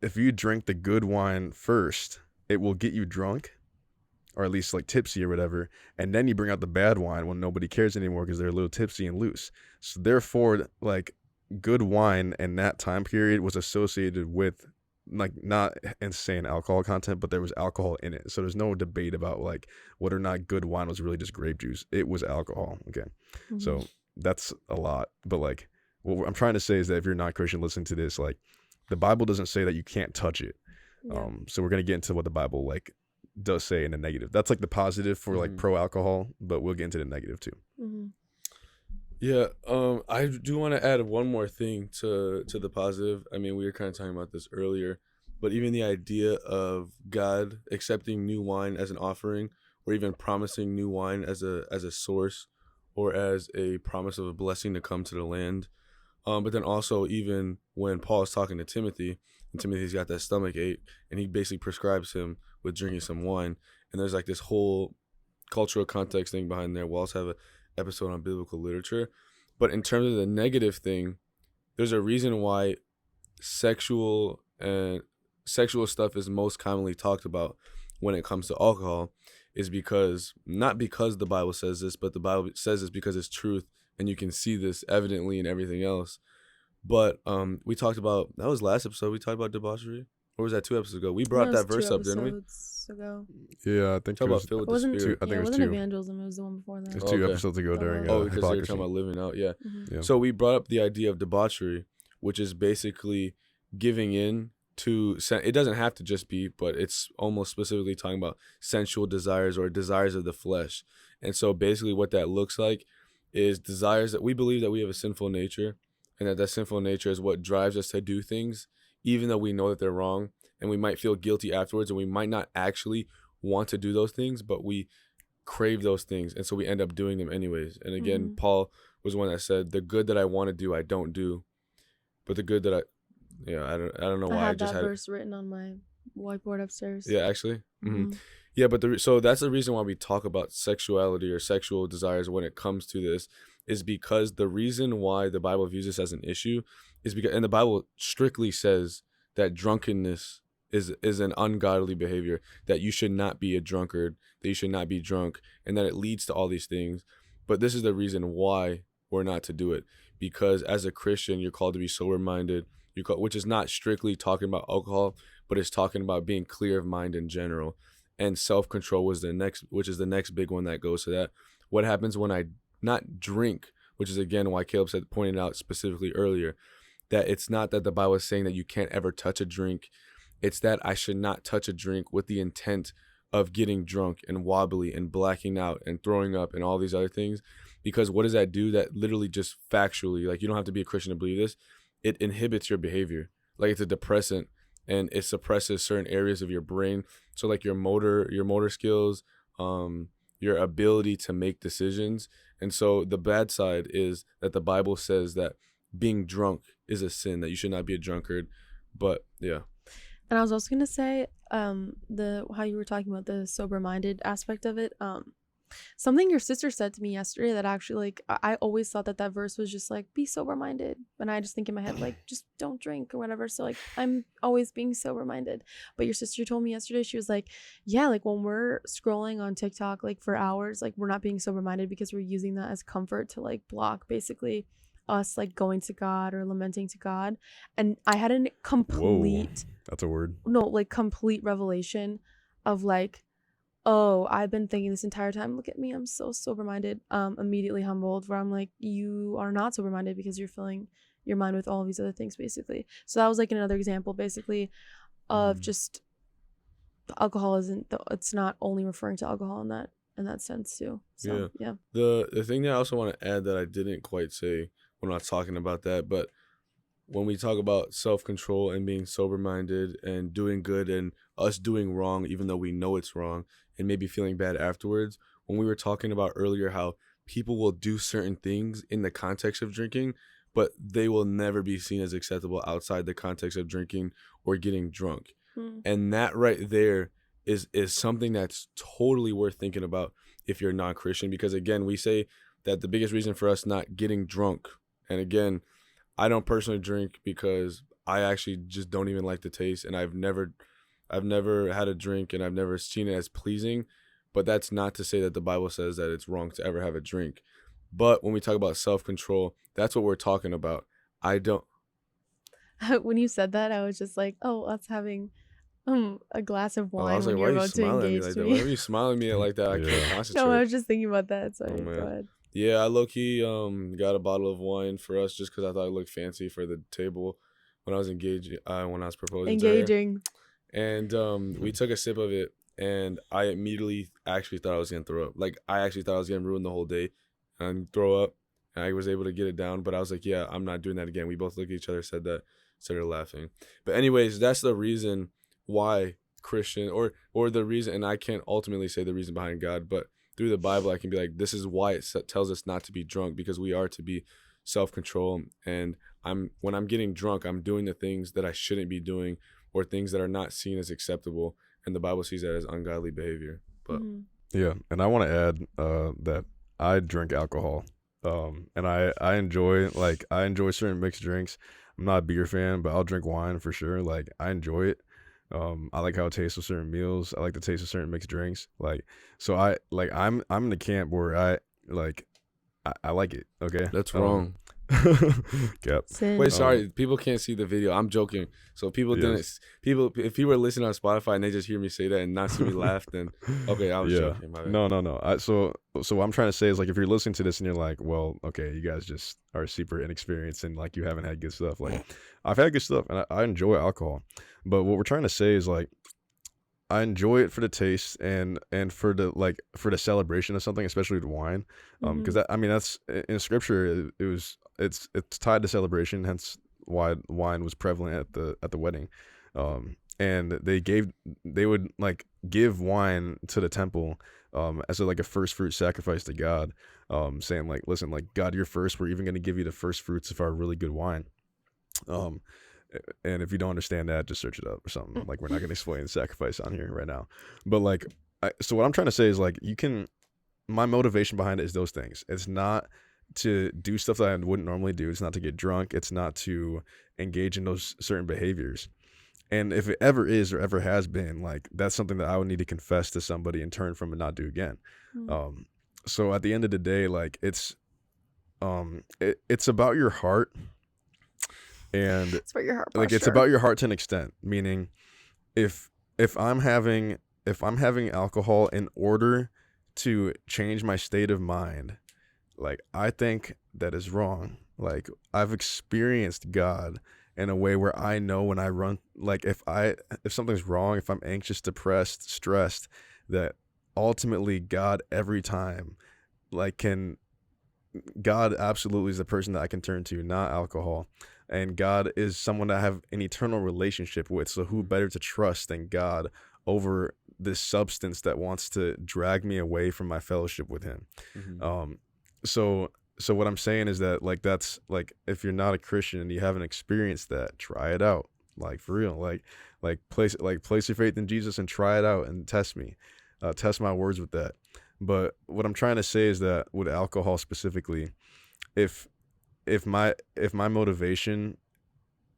drink the good wine first, it will get you drunk, or at least like tipsy or whatever, and then you bring out the bad wine when nobody cares anymore because they're a little tipsy and loose. So therefore, like good wine in that time period was associated with like not insane alcohol content, but there was alcohol in it. So there's no debate about like whether or not good wine was really just grape juice. It was alcohol. Okay. So that's a lot. But like what I'm trying to say is that if you're not Christian listening to this, like the Bible doesn't say that you can't touch it. Yeah. So we're going to get into what the Bible like does say in the negative. That's like the positive for like pro alcohol, but we'll get into the negative too. Yeah, I do want to add one more thing to the positive. I mean, we were kind of talking about this earlier, but even the idea of God accepting new wine as an offering, or even promising new wine as a source, or as a promise of a blessing to come to the land. But then also even when Paul is talking to Timothy, and Timothy's got that stomach ache, and he basically prescribes him with drinking some wine, and there's like this whole cultural context thing behind there. We'll also have an episode on biblical literature. But in terms of the negative thing, there's a reason why sexual stuff is most commonly talked about when it comes to alcohol, is because, not because the Bible says this, but the Bible says this because it's truth, and you can see this evidently in everything else. But we talked about, that was last episode, we talked about debauchery. Or was that 2 episodes ago? We brought that verse up, didn't we? Ago. Yeah, I think it was, filled with the Spirit. I think it was wasn't 2. Evangelism, it was the one before that. It was 2 episodes ago during because they were hypocrisy. talking about living out, yeah. Yeah. So we brought up the idea of debauchery, which is basically giving in to, it doesn't have to just be, but it's almost specifically talking about sensual desires or desires of the flesh. And so basically what that looks like is desires that we believe that we have a sinful nature, and that sinful nature is what drives us to do things, even though we know that they're wrong, and we might feel guilty afterwards, and we might not actually want to do those things, but we crave those things, and so we end up doing them anyways. And again, Paul was one that said, the good that I want to do, I don't do, but the good that I don't know why I just had that verse written on my whiteboard upstairs. Yeah, actually. Yeah, but so that's the reason why we talk about sexuality or sexual desires when it comes to this, is because the reason why the Bible views this as an issue is because, and the Bible strictly says that drunkenness is an ungodly behavior, that you should not be a drunkard, that you should not be drunk, and that it leads to all these things. But this is the reason why we're not to do it, because as a Christian, you're called to be sober-minded, which is not strictly talking about alcohol, but it's talking about being clear of mind in general. And self-control which is the next big one that goes to that. What happens when I not drink, which is again why Caleb pointed out specifically earlier, that it's not that the Bible is saying that you can't ever touch a drink. It's that I should not touch a drink with the intent of getting drunk and wobbly and blacking out and throwing up and all these other things. Because what does that do? That literally just factually, like, you don't have to be a Christian to believe this, it inhibits your behavior. Like, it's a depressant, and it suppresses certain areas of your brain. So like your motor skills, your ability to make decisions. And so the bad side is that the Bible says that being drunk is a sin, that you should not be a drunkard. But yeah. And I was also gonna say, how you were talking about the sober-minded aspect of it. Something your sister said to me yesterday that actually, like, I always thought that verse was just like, be sober-minded, and I just think in my head, like, just don't drink or whatever. So like, I'm always being sober-minded. But your sister told me yesterday, she was like, yeah, like when we're scrolling on TikTok like for hours, like we're not being sober-minded because we're using that as comfort to like block basically us like going to God or lamenting to God. And I had a complete Whoa, that's a word. No, like complete revelation of like, oh, I've been thinking this entire time, look at me, I'm so sober-minded, immediately humbled, where I'm like, you are not sober-minded because you're filling your mind with all these other things, basically. So that was like another example, basically, of just alcohol it's not only referring to alcohol in that sense too. So yeah. The thing that I also want to add that I didn't quite say when I was talking about that, but when we talk about self-control and being sober-minded and doing good and us doing wrong even though we know it's wrong and maybe feeling bad afterwards, when we were talking about earlier how people will do certain things in the context of drinking, but they will never be seen as acceptable outside the context of drinking or getting drunk. And that right there is something that's totally worth thinking about if you're non-Christian, because again, we say that the biggest reason for us not getting drunk, and again, I don't personally drink because I actually just don't even like the taste, and I've never had a drink and I've never seen it as pleasing, but that's not to say that the Bible says that it's wrong to ever have a drink. But when we talk about self-control, that's what we're talking about. I don't. When you said that, I was just like, oh, us having a glass of wine I was when like, you're why are you about to smiling at me engage like to that? me. Whenever you smile at me like that, I can't concentrate. No, I was just thinking about that. Sorry, Oh, man. go ahead. Yeah, I low-key got a bottle of wine for us just because I thought it looked fancy for the table when I was engaged, when I was proposing to her. Engaging. And we took a sip of it, and I immediately actually thought I was going to throw up. Like, I actually thought I was going to ruin the whole day and throw up. And I was able to get it down, but I was like, yeah, I'm not doing that again. We both looked at each other, said that, started laughing. But anyways, that's the reason why Christian, or the reason, and I can't ultimately say the reason behind God, but through the Bible, I can be like, this is why it tells us not to be drunk, because we are to be self-control. And when I'm getting drunk, I'm doing the things that I shouldn't be doing, or things that are not seen as acceptable, and the Bible sees that as ungodly behavior. But yeah, and I want to add that I drink alcohol, and I enjoy certain mixed drinks. I'm not a beer fan, but I'll drink wine for sure. Like, I enjoy it. I like how it tastes with certain meals. I like the taste of certain mixed drinks. Like, so I'm in the camp where I like it. Okay, that's wrong. Yep. Wait, sorry, people can't see the video. I'm joking. So if people if you were listening on Spotify and they just hear me say that and not see me laugh, then okay, I was joking. My bad. No. So what I'm trying to say is, like, if you're listening to this and you're like, well, okay, you guys just are super inexperienced and like you haven't had good stuff. Like, I've had good stuff and I enjoy alcohol, but what we're trying to say is, like, I enjoy it for the taste and for the celebration of something, especially with wine, because that's in scripture. It's tied to celebration, hence why wine was prevalent at the wedding, and they would like give wine to the temple as a first fruit sacrifice to God, saying like, listen, like, God, you're first. We're even going to give you the first fruits of our really good wine. And if you don't understand that, just search it up or something. Like, we're not going to explain sacrifice on here right now. But like, so what I'm trying to say is, like, my motivation behind it is those things. It's not to do stuff that I wouldn't normally do. It's not to get drunk. It's not to engage in those certain behaviors. And if it ever is or ever has been, like, that's something that I would need to confess to somebody and turn from and not do again. So at the end of the day, like, it's about your heart. And it's about your heart posture. Like, it's about your heart to an extent, meaning if I'm having alcohol in order to change my state of mind, like, I think that is wrong. Like, I've experienced God in a way where I know when I run, like, if something's wrong, if I'm anxious, depressed, stressed, that ultimately God every time, like, God absolutely is the person that I can turn to, not alcohol. And God is someone that I have an eternal relationship with. So who better to trust than God over this substance that wants to drag me away from my fellowship with him? So what I'm saying is that, like, that's like, if you're not a Christian and you haven't experienced that, try it out. Like, for real, like place your faith in Jesus and try it out and test me, test my words with that. But what I'm trying to say is that with alcohol specifically, if my motivation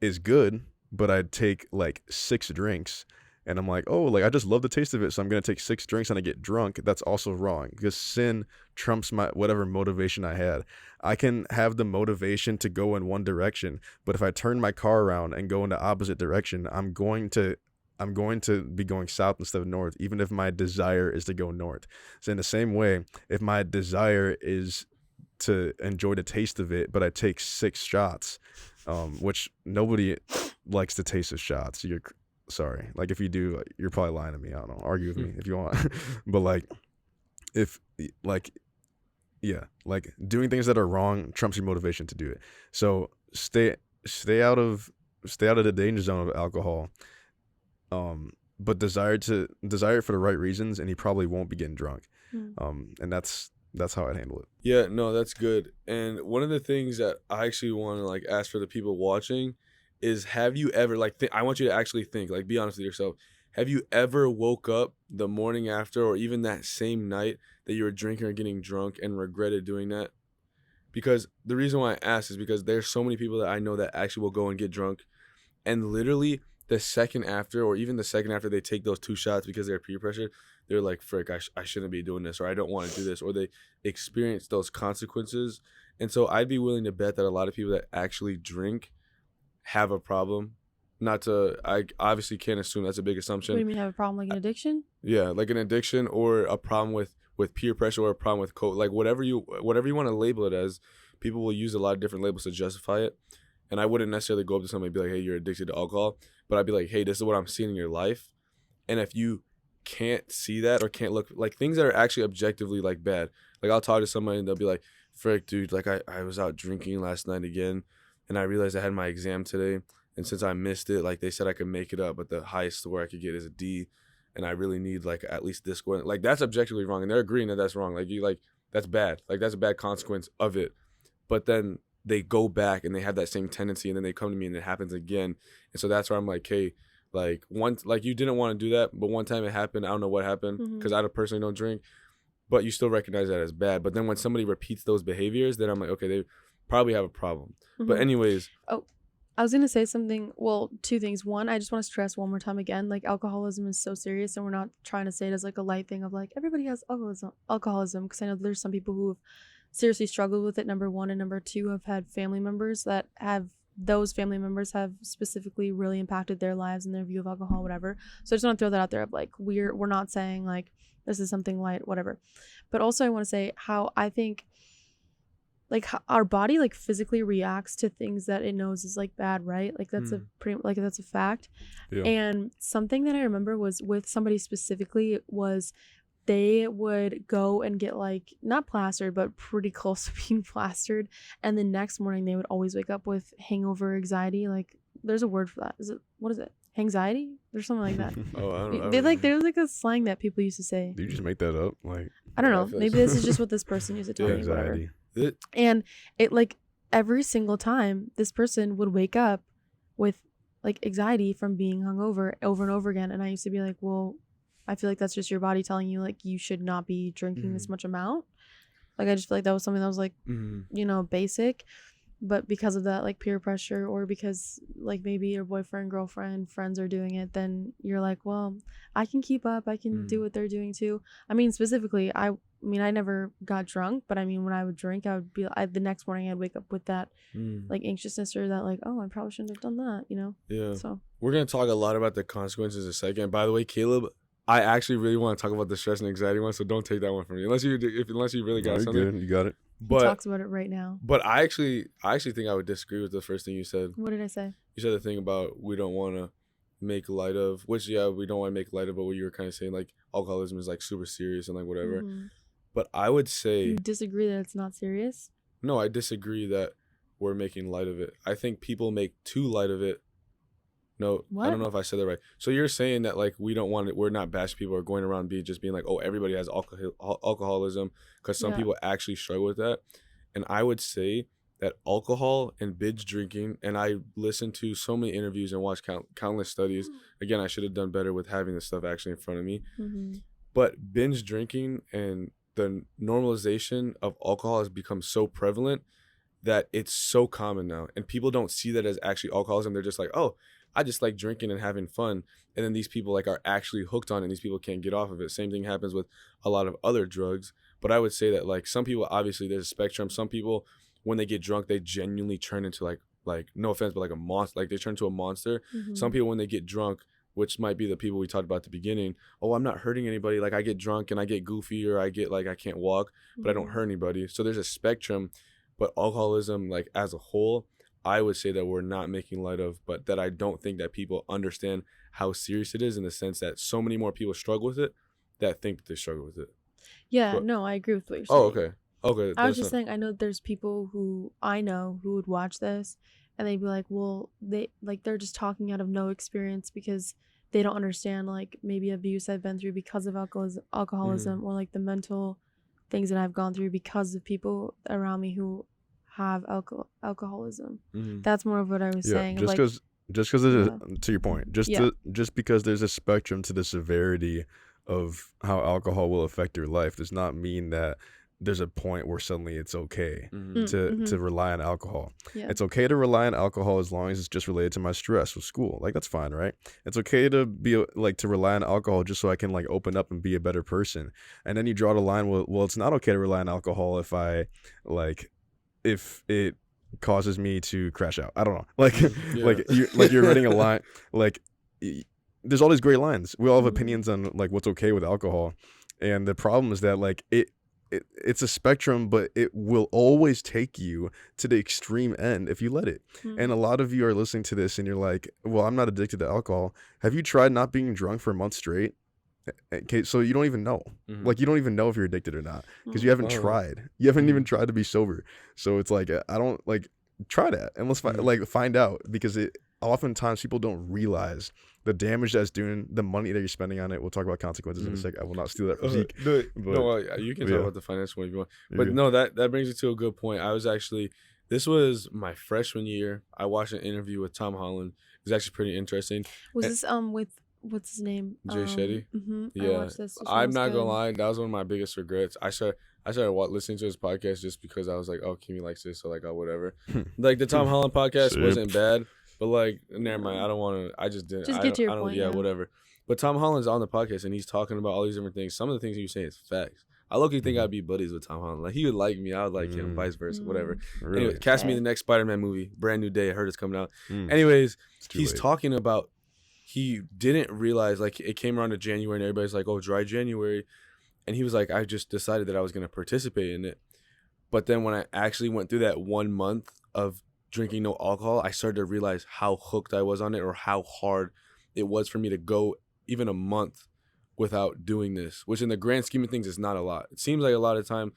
is good, but I take like 6 drinks and I'm like, oh, like, I just love the taste of it, so I'm going to take 6 drinks and I get drunk, that's also wrong, because sin trumps my whatever motivation I had. I can have the motivation to go in one direction, but if I turn my car around and go in the opposite direction, I'm going to I'm going to be going south instead of north, even if my desire is to go north. So in the same way, if my desire is to enjoy the taste of it, but I take 6 shots, which nobody likes the taste of shots. You're sorry. Like if you do, you're probably lying to me. I don't know. Argue with me if you want. But like, if like, yeah, like doing things that are wrong trumps your motivation to do it. So stay out of the danger zone of alcohol. But desire it for the right reasons, and he probably won't be getting drunk. And that's how I'd handle it. Yeah, no, that's good. And one of the things that I actually want to like ask for the people watching is, have you ever like I want you to actually think, like, be honest with yourself. Have you ever woke up the morning after, or even that same night that you were drinking or getting drunk, and regretted doing that? Because the reason why I ask is because there's so many people that I know that actually will go and get drunk, and literally the second after, or even the second after they take those 2 shots because they're peer pressured, they're like, frick, I shouldn't be doing this, or I don't want to do this, or they experience those consequences. And so I'd be willing to bet that a lot of people that actually drink have a problem. I obviously can't assume, that's a big assumption. What do you mean, have a problem like an addiction? Yeah, like an addiction, or a problem with peer pressure, or a problem with like whatever you want to label it as. People will use a lot of different labels to justify it. And I wouldn't necessarily go up to somebody and be like, hey, you're addicted to alcohol. But I'd be like, hey, this is what I'm seeing in your life. And if you can't see that, or can't look, like things that are actually objectively like bad, like I'll talk to somebody and they'll be like, frick, dude, like I was out drinking last night again, and I realized I had my exam today. And since I missed it, like they said I could make it up, but the highest score I could get is a D. And I really need like at least this score. Like that's objectively wrong. And they're agreeing that that's wrong. Like that's bad. Like that's a bad consequence of it. But then they go back and they have that same tendency, and then they come to me and it happens again. And so that's where I'm like, hey, like once, like you didn't want to do that, but one time it happened. I don't know what happened, because I personally don't drink, but you still recognize that as bad. But then when somebody repeats those behaviors, then I'm like, okay, they probably have a problem. But anyways. Oh, I was going to say something. Well, 2 things. One, I just want to stress one more time again, like alcoholism is so serious, and we're not trying to say it as like a light thing of like everybody has alcoholism, because I know there's some people who have seriously struggled with it, number 1, and number 2, have had family members that have, those family members have specifically really impacted their lives and their view of alcohol, whatever. So I just want to throw that out there of like, we're not saying like this is something light, whatever. But also I want to say how I think like how our body like physically reacts to things that it knows is like bad, right? Like that's that's a fact. Yeah. And something that I remember was with somebody specifically was they would go and get like not plastered, but pretty close to being plastered, and the next morning they would always wake up with hangover anxiety. Like there's a word for that. What is it? Anxiety? There's something like that. Oh, I don't know. There's like a slang that people used to say. Do you just make that up? Like I don't know. Maybe this is just what this person used to tell me. Anxiety. Whatever. And it like every single time this person would wake up with like anxiety from being hungover over and over again, and I used to be like, well, I feel like that's just your body telling you like you should not be drinking this much amount. Like I just feel like that was something that was like you know, basic, but because of that like peer pressure, or because like maybe your boyfriend, girlfriend, friends are doing it, then you're like, well, I can keep up, I can do what they're doing too. I mean, specifically I never got drunk, but I mean when I would drink, I would be the next morning I'd wake up with that like anxiousness, or that like, oh, I probably shouldn't have done that, you know. Yeah, so we're gonna talk a lot about the consequences in a second. By the way, Caleb, I actually really want to talk about the stress and anxiety one, so don't take that one from me unless you really got something. Good. You got it. But he talks about it right now. But I actually think I would disagree with the first thing you said. What did I say? You said the thing about we don't want to make light of, which we don't want to make light of, but what you were kind of saying, like alcoholism is like super serious and like whatever. But I would say you disagree that it's not serious? No, I disagree that we're making light of it. I think people make too light of it. No, what? I don't know if I said that right. So you're saying that like we're not bashing people or going around being like, oh, everybody has alcoholism, because some people actually struggle with that. And I would say that alcohol and binge drinking, and I listened to so many interviews and watched countless studies. Again, I should have done better with having this stuff actually in front of me. But binge drinking and the normalization of alcohol has become so prevalent that it's so common now. And people don't see that as actually alcoholism. They're just like, oh, I just like drinking and having fun. And then these people like are actually hooked on it, and these people can't get off of it. Same thing happens with a lot of other drugs. But I would say that like some people, obviously there's a spectrum. Some people, when they get drunk, they genuinely turn into like no offense, but like a monster. Like they turn into a monster. Some people, when they get drunk, which might be the people we talked about at the beginning. Oh, I'm not hurting anybody. Like I get drunk and I get goofy, or I get like I can't walk, but I don't hurt anybody. So there's a spectrum, but alcoholism, like as a whole, I would say that we're not making light of, but that I don't think that people understand how serious it is, in the sense that so many more people struggle with it that think that they struggle with it. Yeah, But, no, I agree with what you're saying. oh, okay. Okay. I was just saying, I know there's people who I know who would watch this and they'd be like, well, they're just talking out of no experience because they don't understand like maybe abuse I've been through because of alcoholism, or like the mental things that I've gone through because of people around me who have alcoholism. That's more of what I was saying. Just because to your point, just because there's a spectrum to the severity of how alcohol will affect your life does not mean that there's a point where suddenly it's okay to rely on alcohol. Yeah. It's okay to rely on alcohol as long as it's just related to my stress with school. Like that's fine, right? It's okay to be like to rely on alcohol just so I can like open up and be a better person. And then you draw the line. Well, it's not okay to rely on alcohol if it causes me to crash out. I don't know. Like you're writing a line like. There's all these great lines. We all have opinions on like what's okay with alcohol, and the problem is that like it's a spectrum, but it will always take you to the extreme end if you let it. And a lot of you are listening to this and you're like, well, I'm not addicted to alcohol. Have you tried not being drunk for a month straight? Okay, so you don't even know. Like you don't even know if you're addicted or not because you haven't tried. You haven't even tried to be sober. So it's like I don't like try that and let's find out, because oftentimes people don't realize the damage that's doing, the money that you're spending on it. We'll talk about consequences in a second. I will not steal that from Zeke. You can talk about the financial one if you want. But no, that brings me to a good point. This was my freshman year. I watched an interview with Tom Holland. It was actually pretty interesting. Was this with what's his name? Jay Shetty. Yeah, I watched this. I'm not gonna lie, that was one of my biggest regrets. I started listening to his podcast just because I was like, oh, Kimi likes this, so like, oh, whatever. Like the Tom Holland podcast wasn't bad. But like, never mind. I don't want to. I just didn't. Just get to your point. Yeah, whatever. But Tom Holland's on the podcast and he's talking about all these different things. Some of the things he was saying is facts. I low-key think I'd be buddies with Tom Holland. Like he would like me, I would like him, vice versa, whatever. Really? Anyway, cast me in the next Spider-Man movie. Brand new day. I heard it's coming out. Anyways, he's talking about he didn't realize, like it came around to January and everybody's like, oh, dry January, and he was like, I just decided that I was gonna participate in it. But then when I actually went through that 1 month of drinking no alcohol, I started to realize how hooked I was on it, or how hard it was for me to go even a month without doing this, which in the grand scheme of things is not a lot. It seems like a lot of time,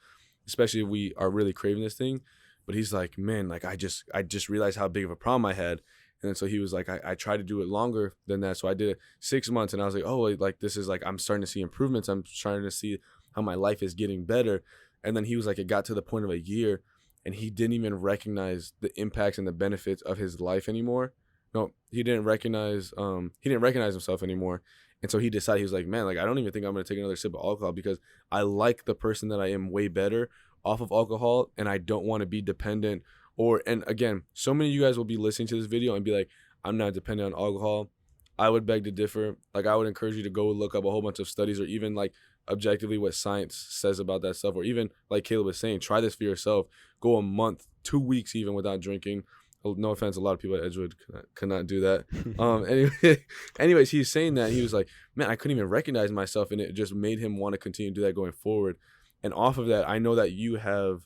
especially if we are really craving this thing. But he's like, man, like I just realized how big of a problem I had. And then so he was like, I tried to do it longer than that. So I did it 6 months and I was like, oh, like this is like, I'm starting to see improvements. I'm starting to see how my life is getting better. And then he was like, it got to the point of a year and he didn't even recognize the impacts and the benefits of his life anymore. No, he didn't recognize himself anymore. And so he decided, he was like, man, like I don't even think I'm going to take another sip of alcohol because I like the person that I am way better off of alcohol, and I don't want to be dependent. And again, so many of you guys will be listening to this video and be like, I'm not dependent on alcohol. I would beg to differ. Like I would encourage you to go look up a whole bunch of studies, or even like objectively what science says about that stuff, or even like Caleb was saying, try this for yourself. Go a month, 2 weeks even without drinking. No offense, a lot of people at Edgewood could not do that. Anyways, he's saying that he was like, man, I couldn't even recognize myself, and it just made him want to continue to do that going forward. And off of that, I know that you have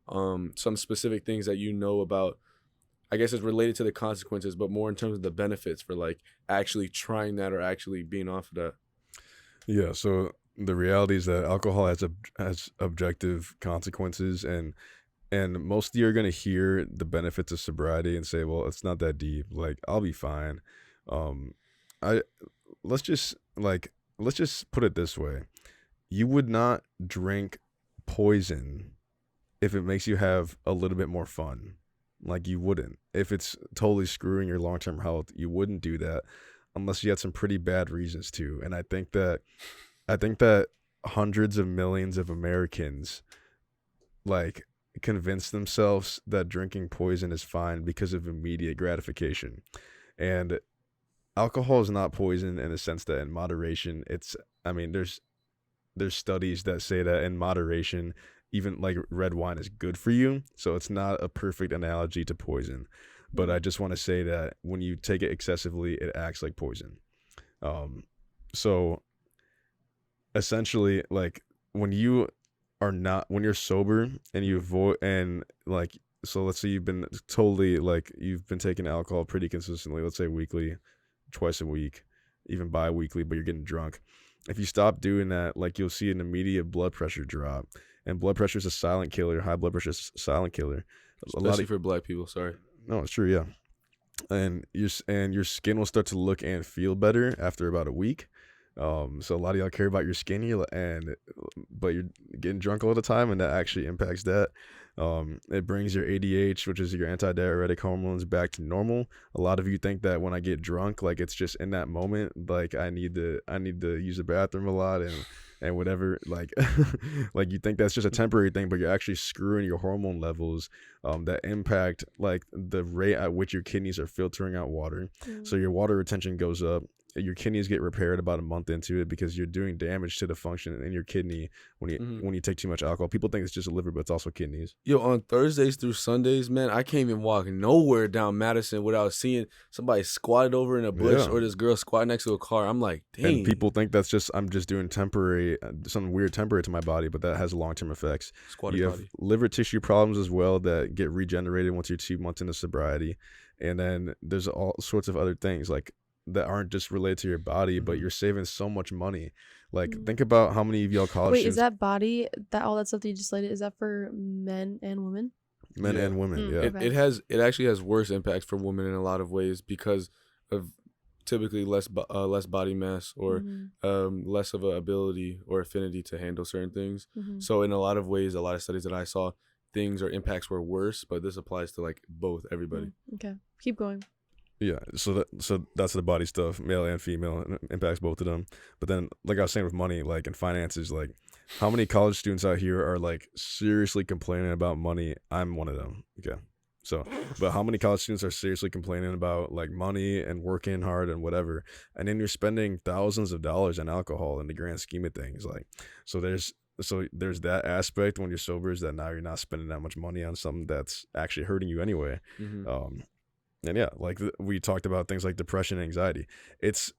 some specific things that you know about. I guess it's related to the consequences, but more in terms of the benefits for like actually trying that or actually being off of that. Yeah. So the reality is that alcohol has objective consequences, and most of you are going to hear the benefits of sobriety and say, well, it's not that deep. Like, I'll be fine. Let's just put it this way. You would not drink poison if it makes you have a little bit more fun. Like, you wouldn't. If it's totally screwing your long-term health, you wouldn't do that unless you had some pretty bad reasons to. And I think that hundreds of millions of Americans, like, convince themselves that drinking poison is fine because of immediate gratification. And alcohol is not poison in the sense that in moderation, there's studies that say that in moderation, even like red wine is good for you. So it's not a perfect analogy to poison. But I just want to say that when you take it excessively, it acts like poison. So essentially, like when you're sober and you avoid and like, so let's say you've been taking alcohol pretty consistently, let's say weekly, twice a week, even bi-weekly, but you're getting drunk. If you stop doing that, like you'll see an immediate blood pressure drop, and blood pressure is a silent killer. High blood pressure is a silent killer. Especially for black people. Sorry. No, it's true. Yeah. And your skin will start to look and feel better after about a week. So a lot of y'all care about your skin, but you're getting drunk all the time, and that actually impacts that. It brings your ADH, which is your antidiuretic hormones, back to normal. A lot of you think that when I get drunk, like it's just in that moment, like I need to use the bathroom a lot and whatever, like like you think that's just a temporary thing, but you're actually screwing your hormone levels that impact like the rate at which your kidneys are filtering out water. So your water retention goes up. Your kidneys get repaired about a month into it because you're doing damage to the function in your kidney when you take too much alcohol. People think it's just a liver, but it's also kidneys. Yo, on Thursdays through Sundays, man, I can't even walk nowhere down Madison without seeing somebody squatted over in a bush or this girl squatting next to a car. I'm like, dang. And people think that's just I'm just doing temporary, something weird temporary to my body, but that has long-term effects. You have liver tissue problems as well that get regenerated once you're 2 months into sobriety. And then there's all sorts of other things like that aren't just related to your body, but you're saving so much money. Like think about how many of y'all college students. Wait, is that body, that all that stuff that you just stated, is that for men and women? Men and women, yeah. It actually has worse impacts for women in a lot of ways because of typically less body mass or less of an ability or affinity to handle certain things. So in a lot of ways, a lot of studies that I saw, things or impacts were worse, but this applies to like both, everybody. Okay, keep going. Yeah, so that's the body stuff, male and female, and it impacts both of them. But then, like I was saying with money, like in finances, like how many college students out here are like seriously complaining about money? I'm one of them. Okay, so but how many college students are seriously complaining about like money and working hard and whatever? And then you're spending thousands of dollars on alcohol in the grand scheme of things. Like, so there's that aspect when you're sober, is that now you're not spending that much money on something that's actually hurting you anyway. And yeah, like we talked about things like depression and anxiety. It's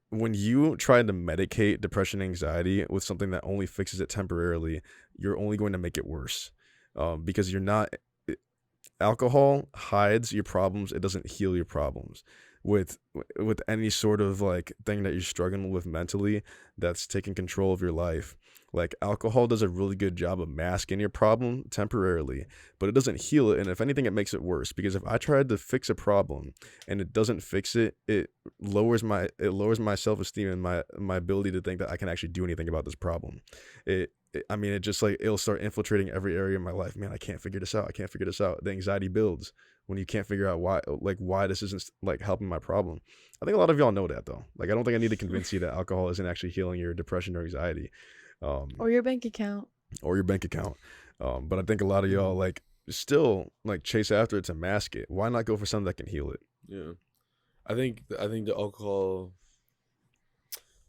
when you try to medicate depression and anxiety with something that only fixes it temporarily, you're only going to make it worse. Because alcohol hides your problems. It doesn't heal your problems. With any sort of like thing that you're struggling with mentally that's taking control of your life, like alcohol does a really good job of masking your problem temporarily, but it doesn't heal it. And if anything, it makes it worse, because if I tried to fix a problem and it doesn't fix it, it lowers my self-esteem and my ability to think that I can actually do anything about this problem. It just like it'll start infiltrating every area of my life. Man, I can't figure this out. The anxiety builds when you can't figure out why this isn't like helping my problem. I think a lot of y'all know that though. Like, I don't think I need to convince you that alcohol isn't actually healing your depression or anxiety. Or your bank account. But I think a lot of y'all like still like chase after it to mask it. Why not go for something that can heal it? Yeah. I think the alcohol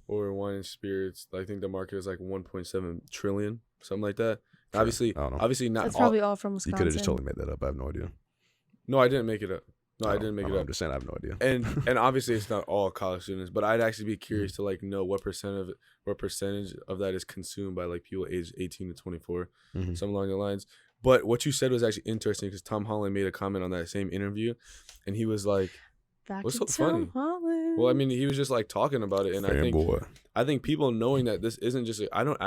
or wine and spirits, I think the market is like 1.7 trillion, something like that. Sure. Obviously not. That's probably all from Wisconsin. You could have just totally made that up. I have no idea. No, I didn't make it up. I didn't make it up. I'm just saying I have no idea. And obviously it's not all college students, but I'd actually be curious to like know what percentage of that is consumed by like people aged 18 to 24, something along the lines. But what you said was actually interesting because Tom Holland made a comment on that same interview, and he was like, "What's so funny?" Well, I mean, he was just like talking about it, and I think people knowing that this isn't just I don't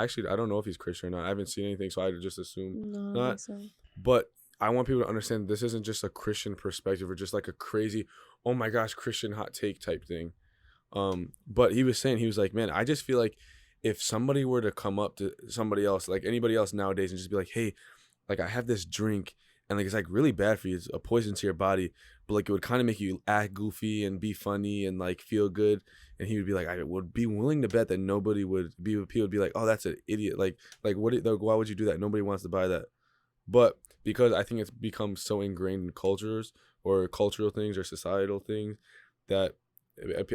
know if he's Christian or not. I haven't seen anything, so I just assume not. But I want people to understand this isn't just a Christian perspective or just like a crazy, oh my gosh, Christian hot take type thing. But he was like, man, I just feel like if somebody were to come up to somebody else, like anybody else nowadays, and just be like, hey, like I have this drink and like it's like really bad for you, it's a poison to your body, but like it would kind of make you act goofy and be funny and like feel good. And he would be like, I would be willing to bet that people would be like, oh, that's an idiot. Like why would you do that? Nobody wants to buy that. But because I think it's become so ingrained in cultures or cultural things or societal things that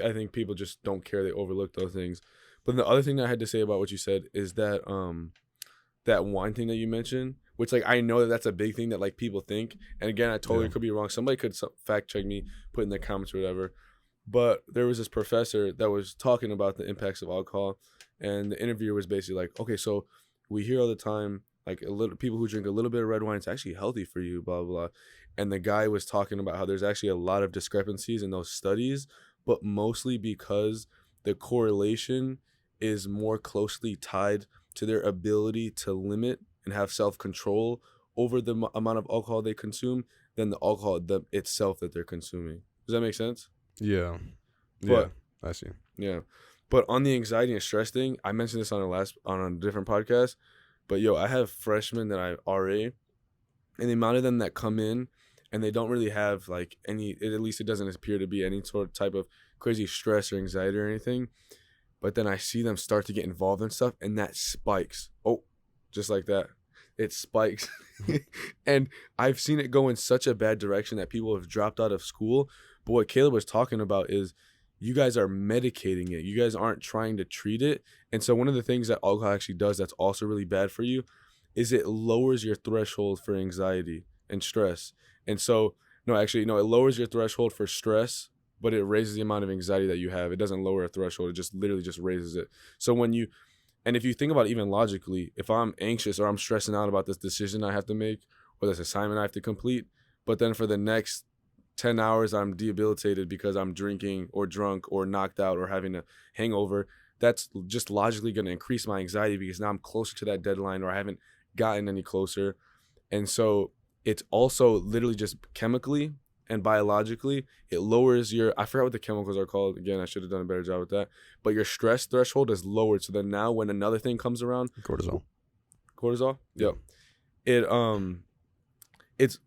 I think people just don't care. They overlook those things. But the other thing that I had to say about what you said is that that wine thing that you mentioned, which like I know that that's a big thing that like people think. And again, I totally could be wrong. Somebody could fact check me, put in the comments or whatever. But there was this professor that was talking about the impacts of alcohol, and the interviewer was basically like, okay, so we hear all the time, like, a little people who drink a little bit of red wine, it's actually healthy for you, blah, blah, blah. And the guy was talking about how there's actually a lot of discrepancies in those studies, but mostly because the correlation is more closely tied to their ability to limit and have self-control over the amount of alcohol they consume than the alcohol itself that they're consuming. Does that make sense? Yeah. But I see. yeah. But on the anxiety and stress thing, I mentioned this on a different podcast. But yo, I have freshmen that I RA, and the amount of them that come in and they don't really have like any, at least it doesn't appear to be any sort of type of crazy stress or anxiety or anything. But then I see them start to get involved in stuff, and that spikes. Oh, just like that. It spikes. And I've seen it go in such a bad direction that people have dropped out of school. But what Caleb was talking about is you guys are medicating it. You guys aren't trying to treat it. And so one of the things that alcohol actually does that's also really bad for you is it lowers your threshold for anxiety and stress. And so, no, it lowers your threshold for stress, but it raises the amount of anxiety that you have. It doesn't lower a threshold. It just literally just raises it. So and if you think about it even logically, if I'm anxious or I'm stressing out about this decision I have to make or this assignment I have to complete, but then for the next 10 hours I'm debilitated because I'm drinking or drunk or knocked out or having a hangover, that's just logically going to increase my anxiety because now I'm closer to that deadline or I haven't gotten any closer. And so it's also literally just chemically and biologically, it lowers I forgot what the chemicals are called. Again, I should have done a better job with that. But your stress threshold is lowered. So then now when another thing comes around. Cortisol? Yep. It's,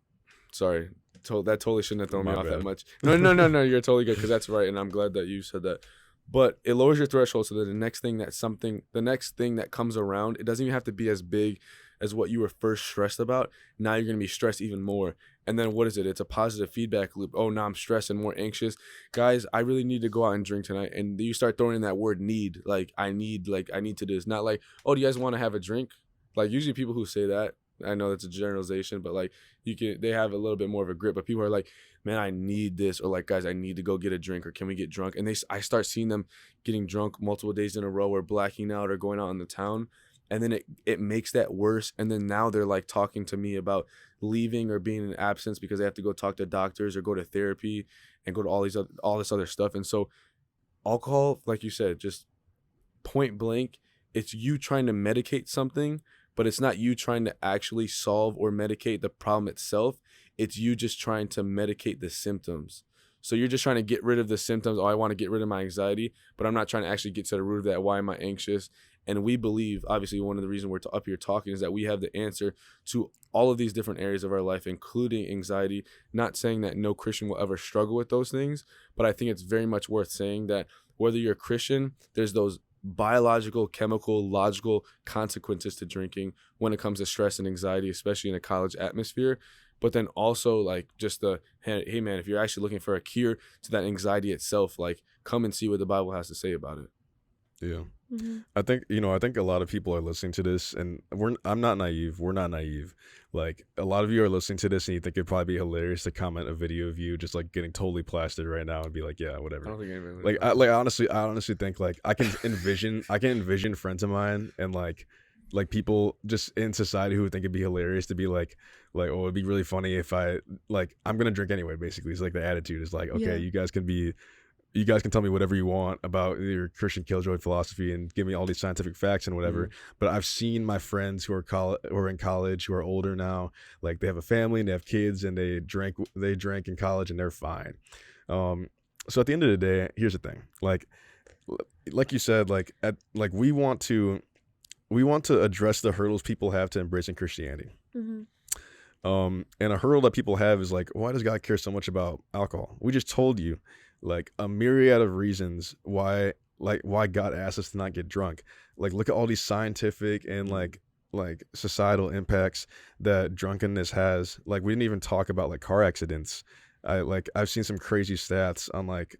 sorry, that totally shouldn't have thrown me off that much. No, you're totally good because that's right. And I'm glad that you said that. But it lowers your threshold so that the next thing that comes around, it doesn't even have to be as big as what you were first stressed about. Now you're going to be stressed even more. And then what is it? It's a positive feedback loop. Oh, now I'm stressed and more anxious. Guys, I really need to go out and drink tonight. And you start throwing in that word need. I need to do this. Not like, oh, do you guys want to have a drink? Like usually people who say that, I know that's a generalization, but like they have a little bit more of a grip. But people are like, man, I need this. Or like, guys, I need to go get a drink, or can we get drunk? And I start seeing them getting drunk multiple days in a row or blacking out or going out in the town. And then it makes that worse. And then now they're like talking to me about leaving or being in absence because they have to go talk to doctors or go to therapy and go to all this other stuff. And so alcohol, like you said, just point blank, it's you trying to medicate something, but it's not you trying to actually solve or medicate the problem itself. It's you just trying to medicate the symptoms. So you're just trying to get rid of the symptoms. Oh, I want to get rid of my anxiety, but I'm not trying to actually get to the root of that. Why am I anxious? And we believe, obviously, one of the reasons we're up here talking is that we have the answer to all of these different areas of our life, including anxiety. Not saying that no Christian will ever struggle with those things, but I think it's very much worth saying that whether you're a Christian, there's those biological, chemical, logical consequences to drinking when it comes to stress and anxiety, especially in a college atmosphere. But then also like just hey man, if you're actually looking for a cure to that anxiety itself, like come and see what the Bible has to say about it. Yeah. Mm-hmm. I think a lot of people are listening to this, and I'm not naive. We're not naive. Like a lot of you are listening to this and you think it'd probably be hilarious to comment a video of you just like getting totally plastered right now and be like, yeah, whatever. I don't think anybody like I honestly think like I can envision friends of mine and like people just in society who would think it'd be hilarious to be like oh, it'd be really funny if I'm gonna drink anyway. Basically, it's like the attitude is like, okay, Yeah. you guys can tell me whatever you want about your Christian killjoy philosophy and give me all these scientific facts and whatever. Mm-hmm. But I've seen my friends who are in college, who are older now, like they have a family and they have kids and they drank in college and they're fine. So at the end of the day, here's the thing. Like you said, we want to address the hurdles people have to embracing Christianity. Mm-hmm. And a hurdle that people have is like, why does God care so much about alcohol? We just told you like a myriad of reasons why God asked us to not get drunk. Like, look at all these scientific and like societal impacts that drunkenness has. Like, we didn't even talk about like car accidents. I've seen some crazy stats on like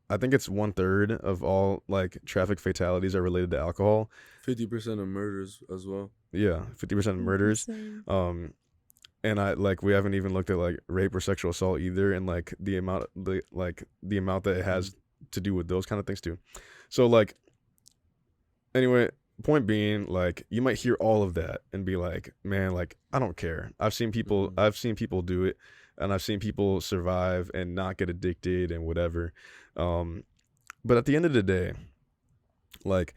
I think it's 1/3 of all like traffic fatalities are related to alcohol. 50% of murders as well. Yeah, 50% of murders. and I like we haven't even looked at like rape or sexual assault either, and like the amount that it has to do with those kind of things too. So like anyway, point being, like, you might hear all of that and be like, man, like, I don't care. I've seen people do it, and I've seen people survive and not get addicted and whatever. But at the end of the day, like,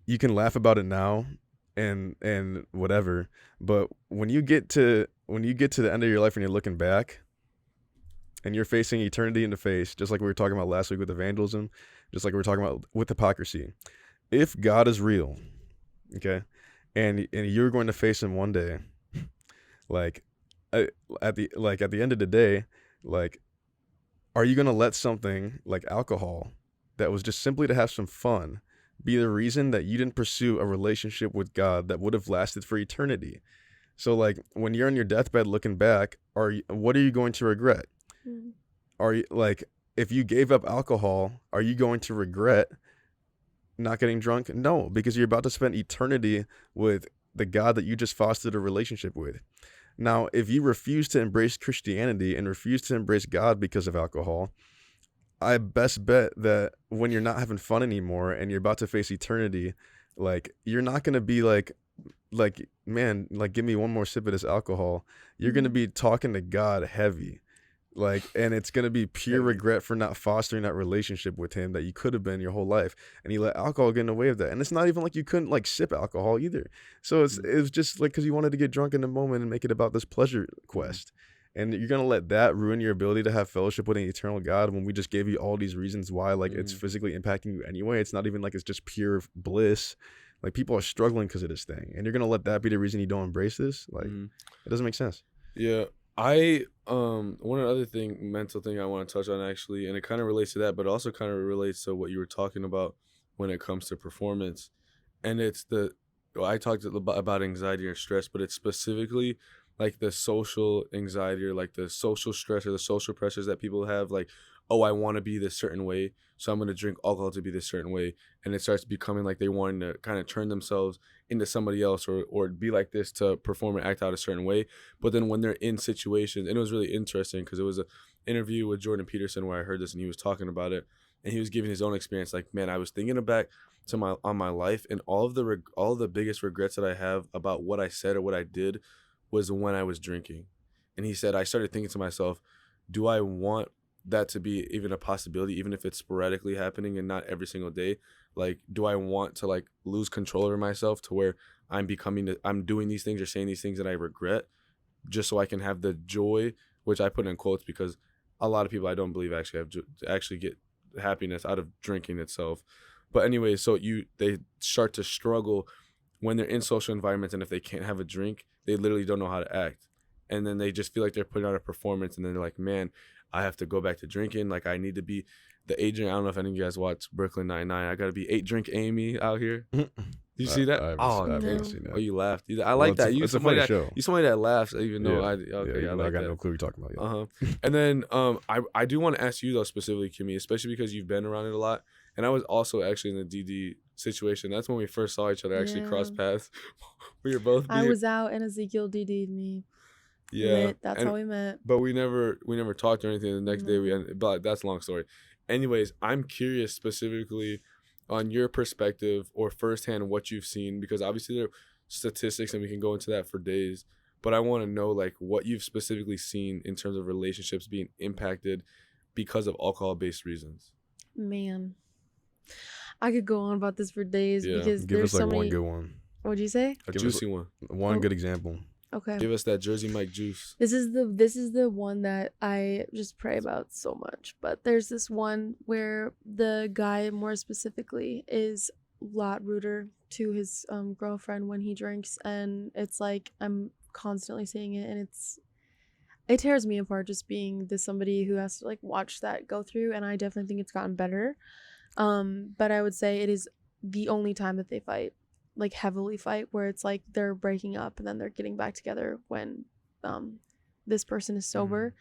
you can laugh about it now and whatever, but when you get to the end of your life and you're looking back and you're facing eternity in the face, just like we were talking about last week with evangelism, just like we were talking about with hypocrisy. If God is real, okay, and you're going to face him one day, like at the end of the day, like, are you going to let something like alcohol that was just simply to have some fun be the reason that you didn't pursue a relationship with God that would have lasted for eternity? So like when you're on your deathbed looking back, what are you going to regret? Mm. Are you, like, if you gave up alcohol, are you going to regret not getting drunk? No, because you're about to spend eternity with the God that you just fostered a relationship with. Now, if you refuse to embrace Christianity and refuse to embrace God because of alcohol, I best bet that when you're not having fun anymore and you're about to face eternity, like, you're not going to be like, man, like, give me one more sip of this alcohol. You're going to be talking to God heavy. Like, and it's going to be pure regret for not fostering that relationship with him that you could have been your whole life. And you let alcohol get in the way of that. And it's not even like you couldn't like sip alcohol either. So it was just like, cause you wanted to get drunk in the moment and make it about this pleasure quest. And you're going to let that ruin your ability to have fellowship with an eternal God when we just gave you all these reasons why, like, it's physically impacting you anyway. It's not even like it's just pure bliss. Like, people are struggling because of this thing. And you're going to let that be the reason you don't embrace this? Like, it doesn't make sense. Yeah. One other mental thing I want to touch on, actually, and it kind of relates to that, but also kind of relates to what you were talking about when it comes to performance. And it's I talked about anxiety or stress, but it's specifically like the social anxiety or like the social stress or the social pressures that people have. Like, oh, I want to be this certain way, so I'm going to drink alcohol to be this certain way. And it starts becoming like they wanting to kind of turn themselves into somebody else or be like this to perform and act out a certain way. But then when they're in situations, and it was really interesting because it was an interview with Jordan Peterson where I heard this and he was talking about it and he was giving his own experience. Like, man, I was thinking back to my life, and all of the biggest regrets that I have about what I said or what I did was when I was drinking. And he said, I started thinking to myself, do I want that to be even a possibility, even if it's sporadically happening and not every single day? Like, do I want to like lose control over myself to where I'm doing these things or saying these things that I regret just so I can have the joy, which I put in quotes because a lot of people I don't believe actually get happiness out of drinking itself. But anyway, so they start to struggle when they're in social environments, and if they can't have a drink, they literally don't know how to act. And then they just feel like they're putting on a performance, and then they're like, man, I have to go back to drinking. Like, I need to be the Adrian. I don't know if any of you guys watch Brooklyn Nine-Nine. I got to be 8-drink Amy out here. You see that? I haven't seen that. Oh, you laughed. I like that. It's a funny show. You somebody that laughs, even though I like got that. no clue what you're talking about. Yeah. And then I do want to ask you though specifically, Kimmy, especially because you've been around it a lot. And I was also actually in the DD situation. That's when we first saw each other actually cross paths. We were both. I was out and Ezekiel DD'd me. Yeah, that's how we met. But we never talked or anything. The next day we ended, but that's a long story. Anyways, I'm curious specifically on your perspective or firsthand what you've seen, because obviously there are statistics and we can go into that for days. But I want to know like what you've specifically seen in terms of relationships being impacted because of alcohol-based reasons. Man, I could go on about this for days because give there's us like so many. one good one. What'd you say? A juicy one. One good example. Okay. Give us that Jersey Mike juice. This is the one that I just pray about so much. But there's this one where the guy more specifically is a lot ruder to his girlfriend when he drinks, and it's like I'm constantly seeing it, and it tears me apart just being somebody who has to like watch that go through, and I definitely think it's gotten better. But I would say it is the only time that they fight. Like heavily fight, where it's like they're breaking up and then they're getting back together when this person is sober.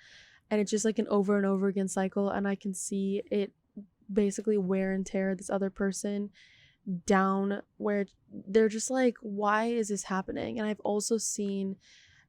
And it's just like an over and over again cycle, and I can see it basically wear and tear this other person down, where they're just like, why is this happening? And I've also seen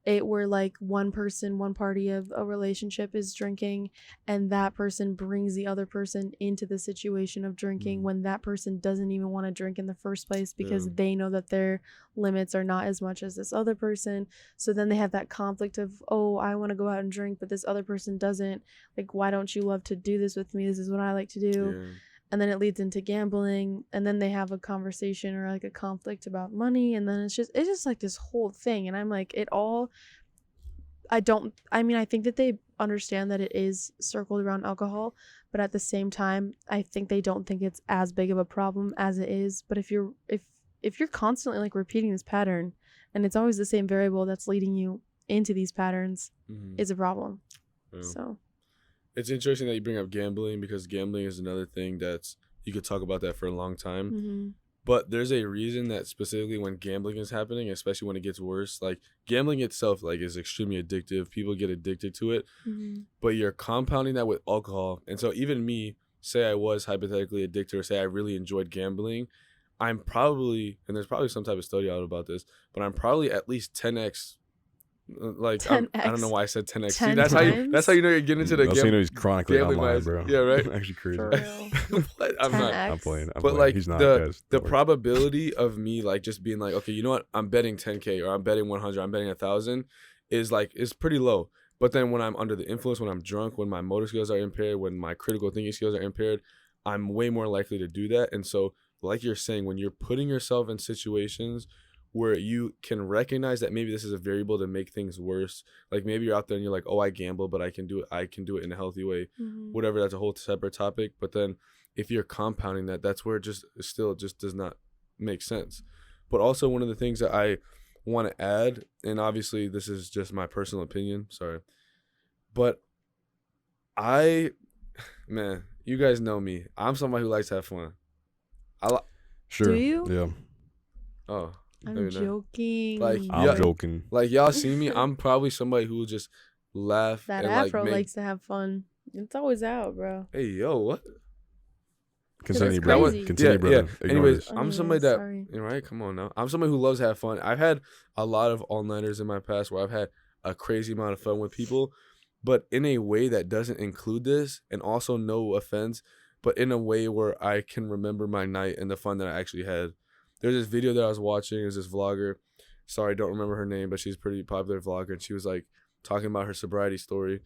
it where like one party of a relationship is drinking, and that person brings the other person into the situation of drinking when that person doesn't even want to drink in the first place because they know that their limits are not as much as this other person. So then they have that conflict of, oh, I want to go out and drink, but this other person doesn't. Like, why don't you love to do this with me? This is what I like to do. Yeah. And then it leads into gambling, and then they have a conversation or like a conflict about money, and then it's just like this whole thing. And I'm like, I think that they understand that it is circled around alcohol, but at the same time, I think they don't think it's as big of a problem as it is. But if you're constantly like repeating this pattern, and it's always the same variable that's leading you into these patterns, is a problem. Yeah. So it's interesting that you bring up gambling, because gambling is another thing that's, you could talk about that for a long time. But there's a reason that specifically when gambling is happening, especially when it gets worse, like gambling itself like is extremely addictive. People get addicted to it, but you're compounding that with alcohol. And so even me, say I was hypothetically addicted, or say I really enjoyed gambling, I'm probably, and there's probably some type of study out about this, but I'm probably at least 10x. Like 10x. I don't know why I said 10x. 10 See, that's times? how you know you're getting into the That's how you know he's chronically online, bro. Yeah, right. Actually crazy. for real. What? I'm not. 10x. I'm playing. But like he's not, the guys. the Don't worry. probability of me like just being like, okay, you know what, I'm betting 10K, or I'm betting 100, I'm betting 1,000, is pretty low. But then when I'm under the influence, when I'm drunk, when my motor skills are impaired, when my critical thinking skills are impaired, I'm way more likely to do that. And so, like you're saying, when you're putting yourself in situations where you can recognize that maybe this is a variable to make things worse, like maybe you're out there and you're like, oh, I gamble, but I can do it in a healthy way, whatever, that's a whole separate topic. But then if you're compounding that, that's where it just does not make sense. But also, one of the things that I want to add, and obviously this is just my personal opinion, sorry, but man, you guys know me, I'm somebody who likes to have fun. Sure. Do you? Yeah. Oh, I'm joking. Like, I'm joking. like y'all see me, I'm probably somebody who will just laugh. That and afro like likes to have fun. It's always out, bro. Hey, yo, what? Continue, That's brother. crazy. Continue, brother. Ignore Anyways, this. I'm somebody that, sorry. right? Come on now. I'm somebody who loves to have fun. I've had a lot of all-nighters in my past where I've had a crazy amount of fun with people, but in a way that doesn't include this, and also no offense, but in a way where I can remember my night and the fun that I actually had. There's this video that I was watching. There's this vlogger. Sorry, don't remember her name, but she's a pretty popular vlogger. And she was like talking about her sobriety story.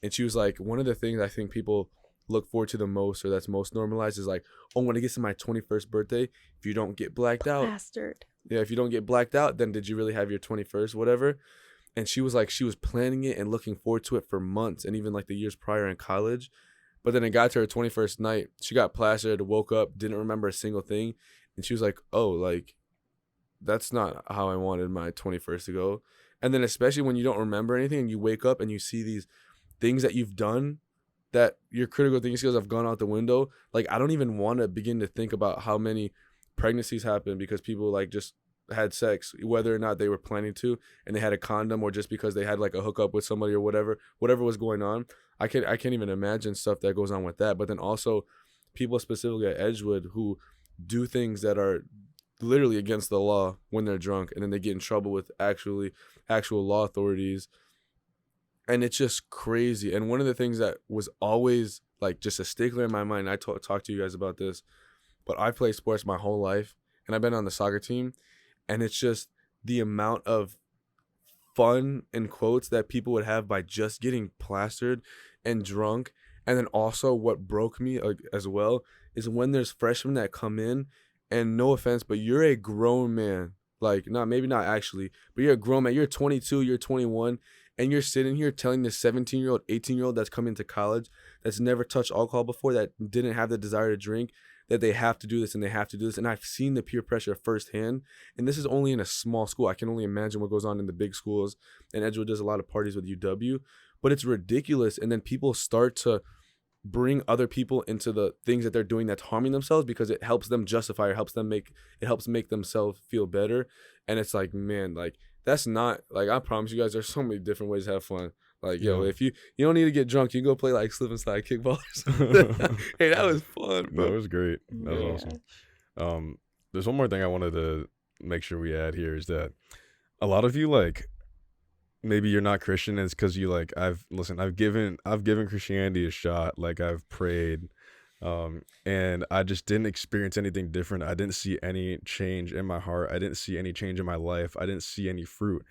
And she was like, one of the things I think people look forward to the most, or that's most normalized, is like, oh, when it gets to my 21st birthday, if you don't get blacked out. Bastard. Yeah, if you don't get blacked out, then did you really have your 21st, whatever? And she was like, she was planning it and looking forward to it for months, and even like the years prior in college. But then it got to her 21st night. She got plastered, woke up, didn't remember a single thing. And she was like, oh, like, that's not how I wanted my 21st to go. And then especially when you don't remember anything and you wake up and you see these things that you've done that your critical thinking skills have gone out the window. Like, I don't even want to begin to think about how many pregnancies happened because people like just had sex, whether or not they were planning to, and they had a condom, or just because they had like a hookup with somebody or whatever was going on. I can't even imagine stuff that goes on with that. But then also people specifically at Edgewood who do things that are literally against the law when they're drunk, and then they get in trouble with actual law authorities. And it's just crazy. And one of the things that was always like just a stickler in my mind, I talk to you guys about this, but I've played sports my whole life, and I've been on the soccer team, and it's just the amount of fun, in quotes, that people would have by just getting plastered and drunk. And then also what broke me as well is when there's freshmen that come in, and no offense, but you're a grown man. Like, maybe not actually, but you're a grown man. You're 22, you're 21, and you're sitting here telling this 17-year-old, 18-year-old that's coming to college, that's never touched alcohol before, that didn't have the desire to drink, that they have to do this and they have to do this. And I've seen the peer pressure firsthand. And this is only in a small school. I can only imagine what goes on in the big schools. And Edgewood does a lot of parties with UW, but it's ridiculous. And then people start to bring other people into the things that they're doing that's harming themselves because it helps them justify, or helps make themselves feel better. And it's like, man, like, that's not, like, I promise you guys, there's so many different ways to have fun. Like, yo, if you don't need to get drunk, you can go play like slip and slide kickball or something. Hey, that was fun, bro. That was great. That was awesome. There's one more thing I wanted to make sure we add here, is that a lot of you, like, maybe you're not Christian, and it's because you like I've given Christianity a shot. Like I've prayed, and I just didn't experience anything different. I didn't see any change in my heart. I didn't see any change in my life. I didn't see any fruit.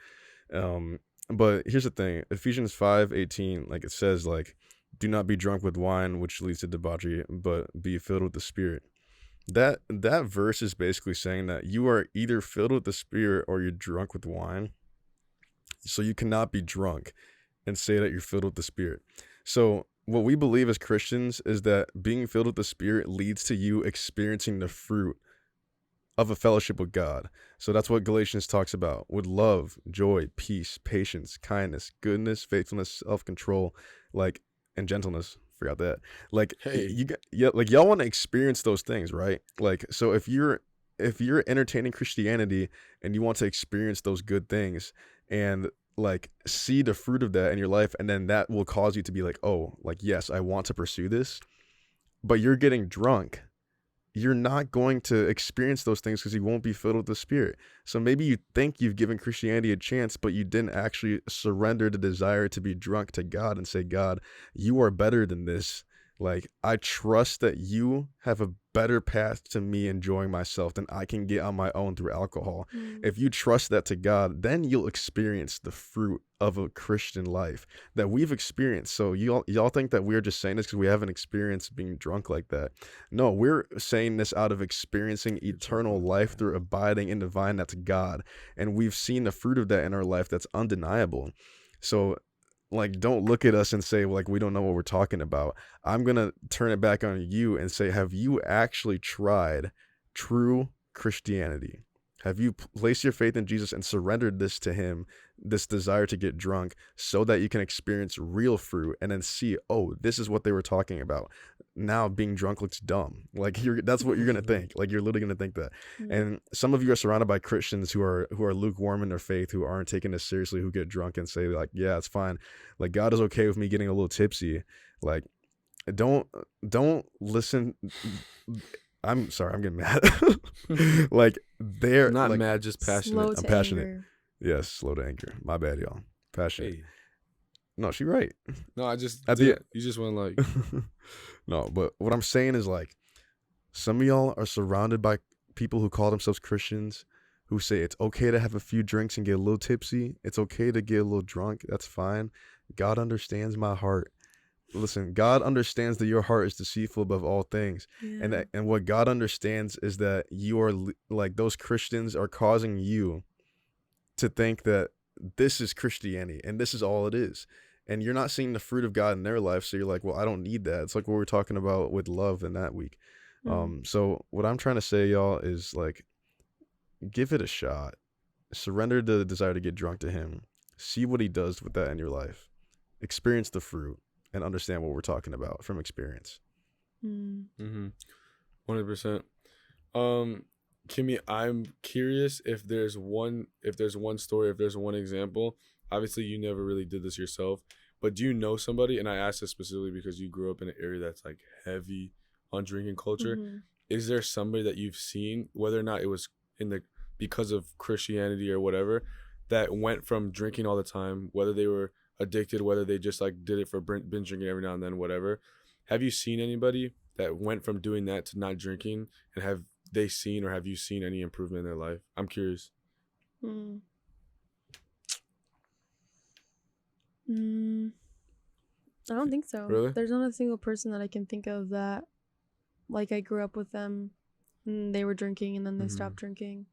Um, but here's the thing: Ephesians 5:18, like it says, like, do not be drunk with wine, which leads to debauchery, but be filled with the Spirit. That verse is basically saying that you are either filled with the Spirit or you're drunk with wine. So you cannot be drunk and say that you're filled with the Spirit. So what we believe as Christians is that being filled with the Spirit leads to you experiencing the fruit of a fellowship with God. So that's what Galatians talks about, with love, joy, peace, patience, kindness, goodness, faithfulness, self-control, like, and gentleness. Forgot that. Like, Hey. yeah, like y'all want to experience those things, right? Like, so if you're entertaining Christianity and you want to experience those good things and like see the fruit of that in your life, and then that will cause you to be like, oh, like, yes, I want to pursue this, but you're getting drunk, you're not going to experience those things because you won't be filled with the Spirit. So maybe you think you've given Christianity a chance, but you didn't actually surrender the desire to be drunk to God and say, God, you are better than this. Like, I trust that you have a better path to me enjoying myself than I can get on my own through alcohol. If you trust that to God, then you'll experience the fruit of a Christian life that we've experienced. So y'all think that we're just saying this because we haven't experienced being drunk like that. No, we're saying this out of experiencing eternal life through abiding in the vine that's God. And we've seen the fruit of that in our life that's undeniable. So, like, don't look at us and say, like, we don't know what we're talking about. I'm going to turn it back on you and say, have you actually tried true Christianity? Have you placed your faith in Jesus and surrendered this to him, this desire to get drunk, so that you can experience real fruit and then see, oh, this is what they were talking about. Now being drunk looks dumb. Like, that's what you're going to think. Like, you're literally going to think that. And some of you are surrounded by Christians who are lukewarm in their faith, who aren't taking this seriously, who get drunk and say, like, yeah, it's fine. Like, God is okay with me getting a little tipsy. Like, don't listen. I'm sorry, I'm getting mad. Like, they're Not like, mad, just passionate. Slow I'm to passionate. anger. Yes, slow to anger. My bad, y'all. Passionate. Hey. No, she right. No, I just At the- you just went like No, but what I'm saying is, like, some of y'all are surrounded by people who call themselves Christians, who say it's okay to have a few drinks and get a little tipsy. It's okay to get a little drunk. That's fine. God understands my heart. Listen, God understands that your heart is deceitful above all things. Yeah. And what God understands is that you are like, those Christians are causing you to think that this is Christianity and this is all it is. And you're not seeing the fruit of God in their life. So you're like, well, I don't need that. It's like what we were talking about with love in that week. So what I'm trying to say, y'all, is like, give it a shot. Surrender the desire to get drunk to him. See what he does with that in your life. Experience the fruit and understand what we're talking about from experience. 100%. Kimmy, I'm curious if there's one story, if there's one example. Obviously, you never really did this yourself, but do you know somebody? And I ask this specifically because you grew up in an area that's like heavy on drinking culture. Is there somebody that you've seen, whether or not it was because of Christianity or whatever, that went from drinking all the time, whether they were addicted, whether they just like did it for binge drinking every now and then, whatever? Have you seen anybody that went from doing that to not drinking, and have you seen any improvement in their life? I'm curious. I don't think so. Really? There's not a single person that I can think of that, like, I grew up with them and they were drinking and then they stopped drinking.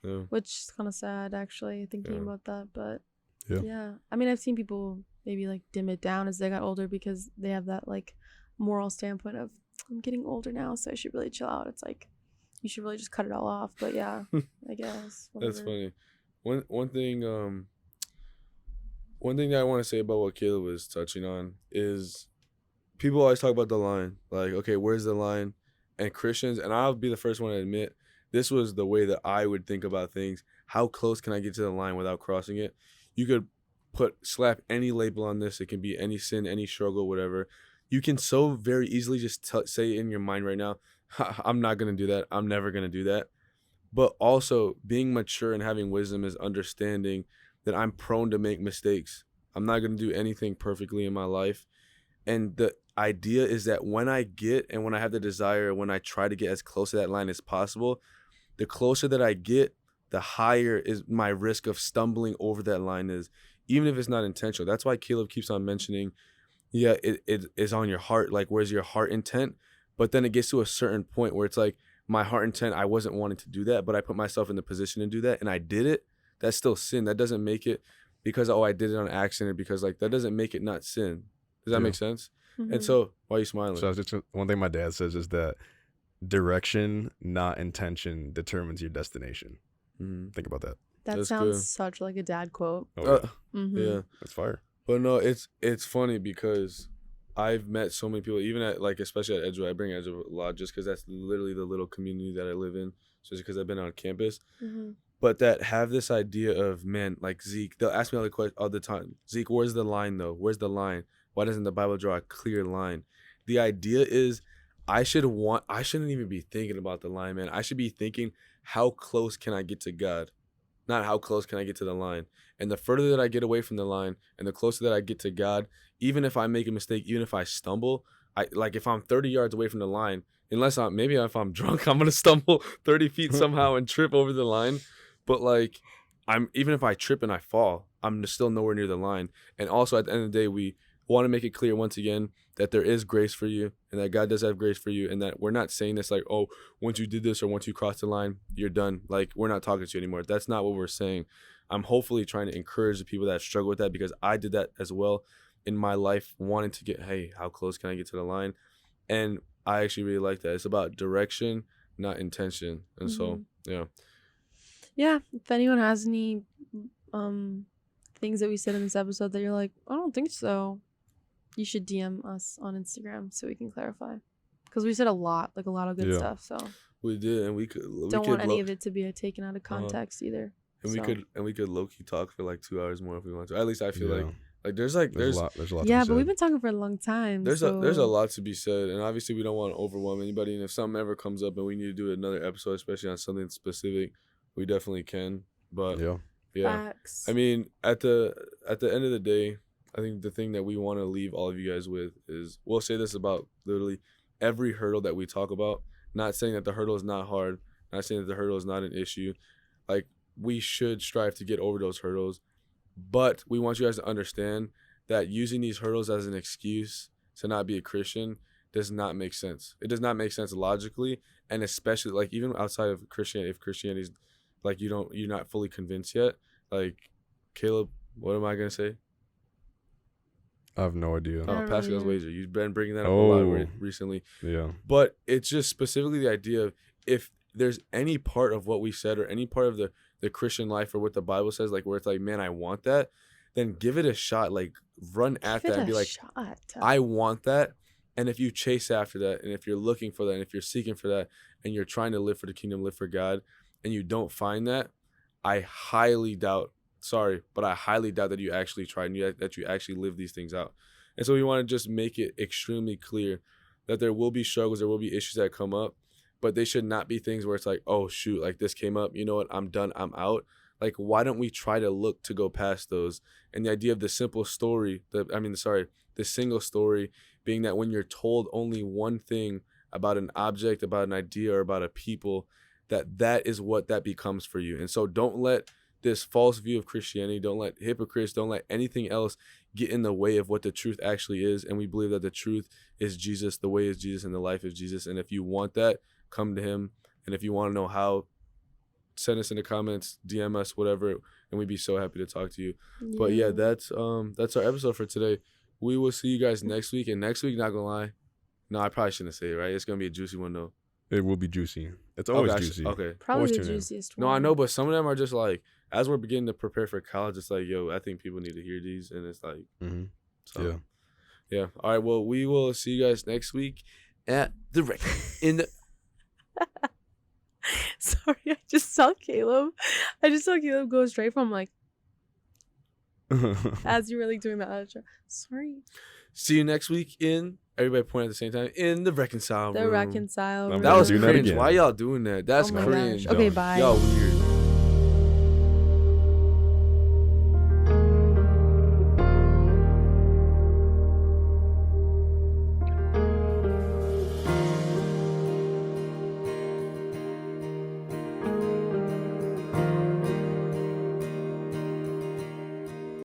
Yeah. Which is kind of sad, actually, thinking about that. But Yeah. I mean, I've seen people maybe like dim it down as they got older because they have that like moral standpoint of, I'm getting older now, so I should really chill out. It's like, you should really just cut it all off. But yeah, I guess. Whatever. That's funny. One thing that I want to say about what Caleb was touching on is people always talk about the line. Like, okay, where's the line? And Christians, and I'll be the first one to admit, this was the way that I would think about things. How close can I get to the line without crossing it? You could slap any label on this. It can be any sin, any struggle, whatever. You can so very easily just say in your mind right now, I'm not going to do that. I'm never going to do that. But also being mature and having wisdom is understanding that I'm prone to make mistakes. I'm not going to do anything perfectly in my life. And the idea is that when I have the desire, when I try to get as close to that line as possible, the closer that I get, the higher is my risk of stumbling over that line is, even if it's not intentional. That's why Caleb keeps on mentioning, it is on your heart. Like, where's your heart intent? But then it gets to a certain point where it's like, my heart intent, I wasn't wanting to do that, but I put myself in the position to do that, and I did it. That's still sin. That doesn't make it because, I did it on accident, because like that doesn't make it not sin. Does that make sense? Mm-hmm. And so, why are you smiling? So just one thing my dad says is that direction, not intention, determines your destination. Think about that. That That's sounds good. such like a dad quote. Oh, Yeah, that's fire. but no, it's funny because I've met so many people, even at, like, especially at Edgewood. I bring Edgewood a lot just because that's literally the little community that I live in, just because I've been on campus. But that have this idea of, man, like Zeke, they'll ask me all the time, Zeke, where's the line though? Where's the line? Why doesn't the Bible draw a clear line? The idea is I shouldn't even be thinking about the line, man. I should be thinking, how close can I get to God? Not how close can I get to the line. And the further that I get away from the line and the closer that I get to God, even if I make a mistake, even if I stumble, if I'm 30 yards away from the line, if I'm drunk, I'm going to stumble 30 feet somehow and trip over the line. But like, even if I trip and I fall, I'm still nowhere near the line. And also at the end of the day, we want to make it clear once again that there is grace for you and that God does have grace for you, and that we're not saying this like, oh, once you did this or once you crossed the line, you're done. Like, we're not talking to you anymore. That's not what we're saying. I'm hopefully trying to encourage the people that struggle with that, because I did that as well in my life, wanting to get, hey, how close can I get to the line? And I actually really like that. It's about direction, not intention. And so, yeah. Yeah, if anyone has any things that we said in this episode that you're like, I don't think so, you should DM us on Instagram so we can clarify, because we said a lot of good stuff. So we did, and we don't want any of it to be taken out of context either. And we could low key talk for like 2 hours more if we want to. At least I feel like there's a lot. Yeah, but we've been talking for a long time. There's a lot to be said, and obviously we don't want to overwhelm anybody. And if something ever comes up and we need to do another episode, especially on something specific, we definitely can. But yeah. Facts. I mean, at the end of the day, I think the thing that we want to leave all of you guys with is, we'll say this about literally every hurdle that we talk about. Not saying that the hurdle is not hard. Not saying that the hurdle is not an issue. Like, we should strive to get over those hurdles. But we want you guys to understand that using these hurdles as an excuse to not be a Christian does not make sense. It does not make sense logically, and especially like even outside of Christianity, if Christianity is like you're not fully convinced yet. Like, Caleb, what am I gonna say? I have no idea. Oh, Pascal's wager. You've been bringing that up a lot recently. Yeah. But it's just specifically the idea of, if there's any part of what we said or any part of the Christian life or what the Bible says, like where it's like, man, I want that, then give it a shot. Like, run at that and be like, I want that. And if you chase after that, and if you're looking for that, and if you're seeking for that, and you're trying to live for the kingdom, live for God, and you don't find that, I highly doubt that you actually tried and that you actually live these things out. And so we want to just make it extremely clear that there will be struggles, there will be issues that come up, but they should not be things where it's like, oh shoot, like this came up, you know what, I'm done, I'm out. Like, why don't we try to look to go past those? And the idea of the single story being that when you're told only one thing about an object, about an idea, or about a people, that is what that becomes for you. And so don't let this false view of Christianity, don't let hypocrites, don't let anything else get in the way of what the truth actually is. And we believe that the truth is Jesus, the way is Jesus, and the life is Jesus. And if you want that, come to him. And if you want to know how, send us in the comments, DM us, whatever, and we'd be so happy to talk to you. Yeah. But yeah, that's our episode for today. We will see you guys next week. And next week, not gonna lie, no, I probably shouldn't say it, right? It's gonna be a juicy one though. It will be juicy. It's always juicy. Okay. Probably always the juiciest one. No, I know, but some of them are just like, as we're beginning to prepare for college, it's like, yo, I think people need to hear these, and it's like, yeah. All right, well, we will see you guys next week at the Sorry, I just saw Caleb go straight from like as you were like doing the outro. Sorry. See you next week in, everybody point at the same time, in the Reconcile Room. The Reconcile Room. That was cringe. Why y'all doing that? That's cringe. Okay, bye. Y'all weird.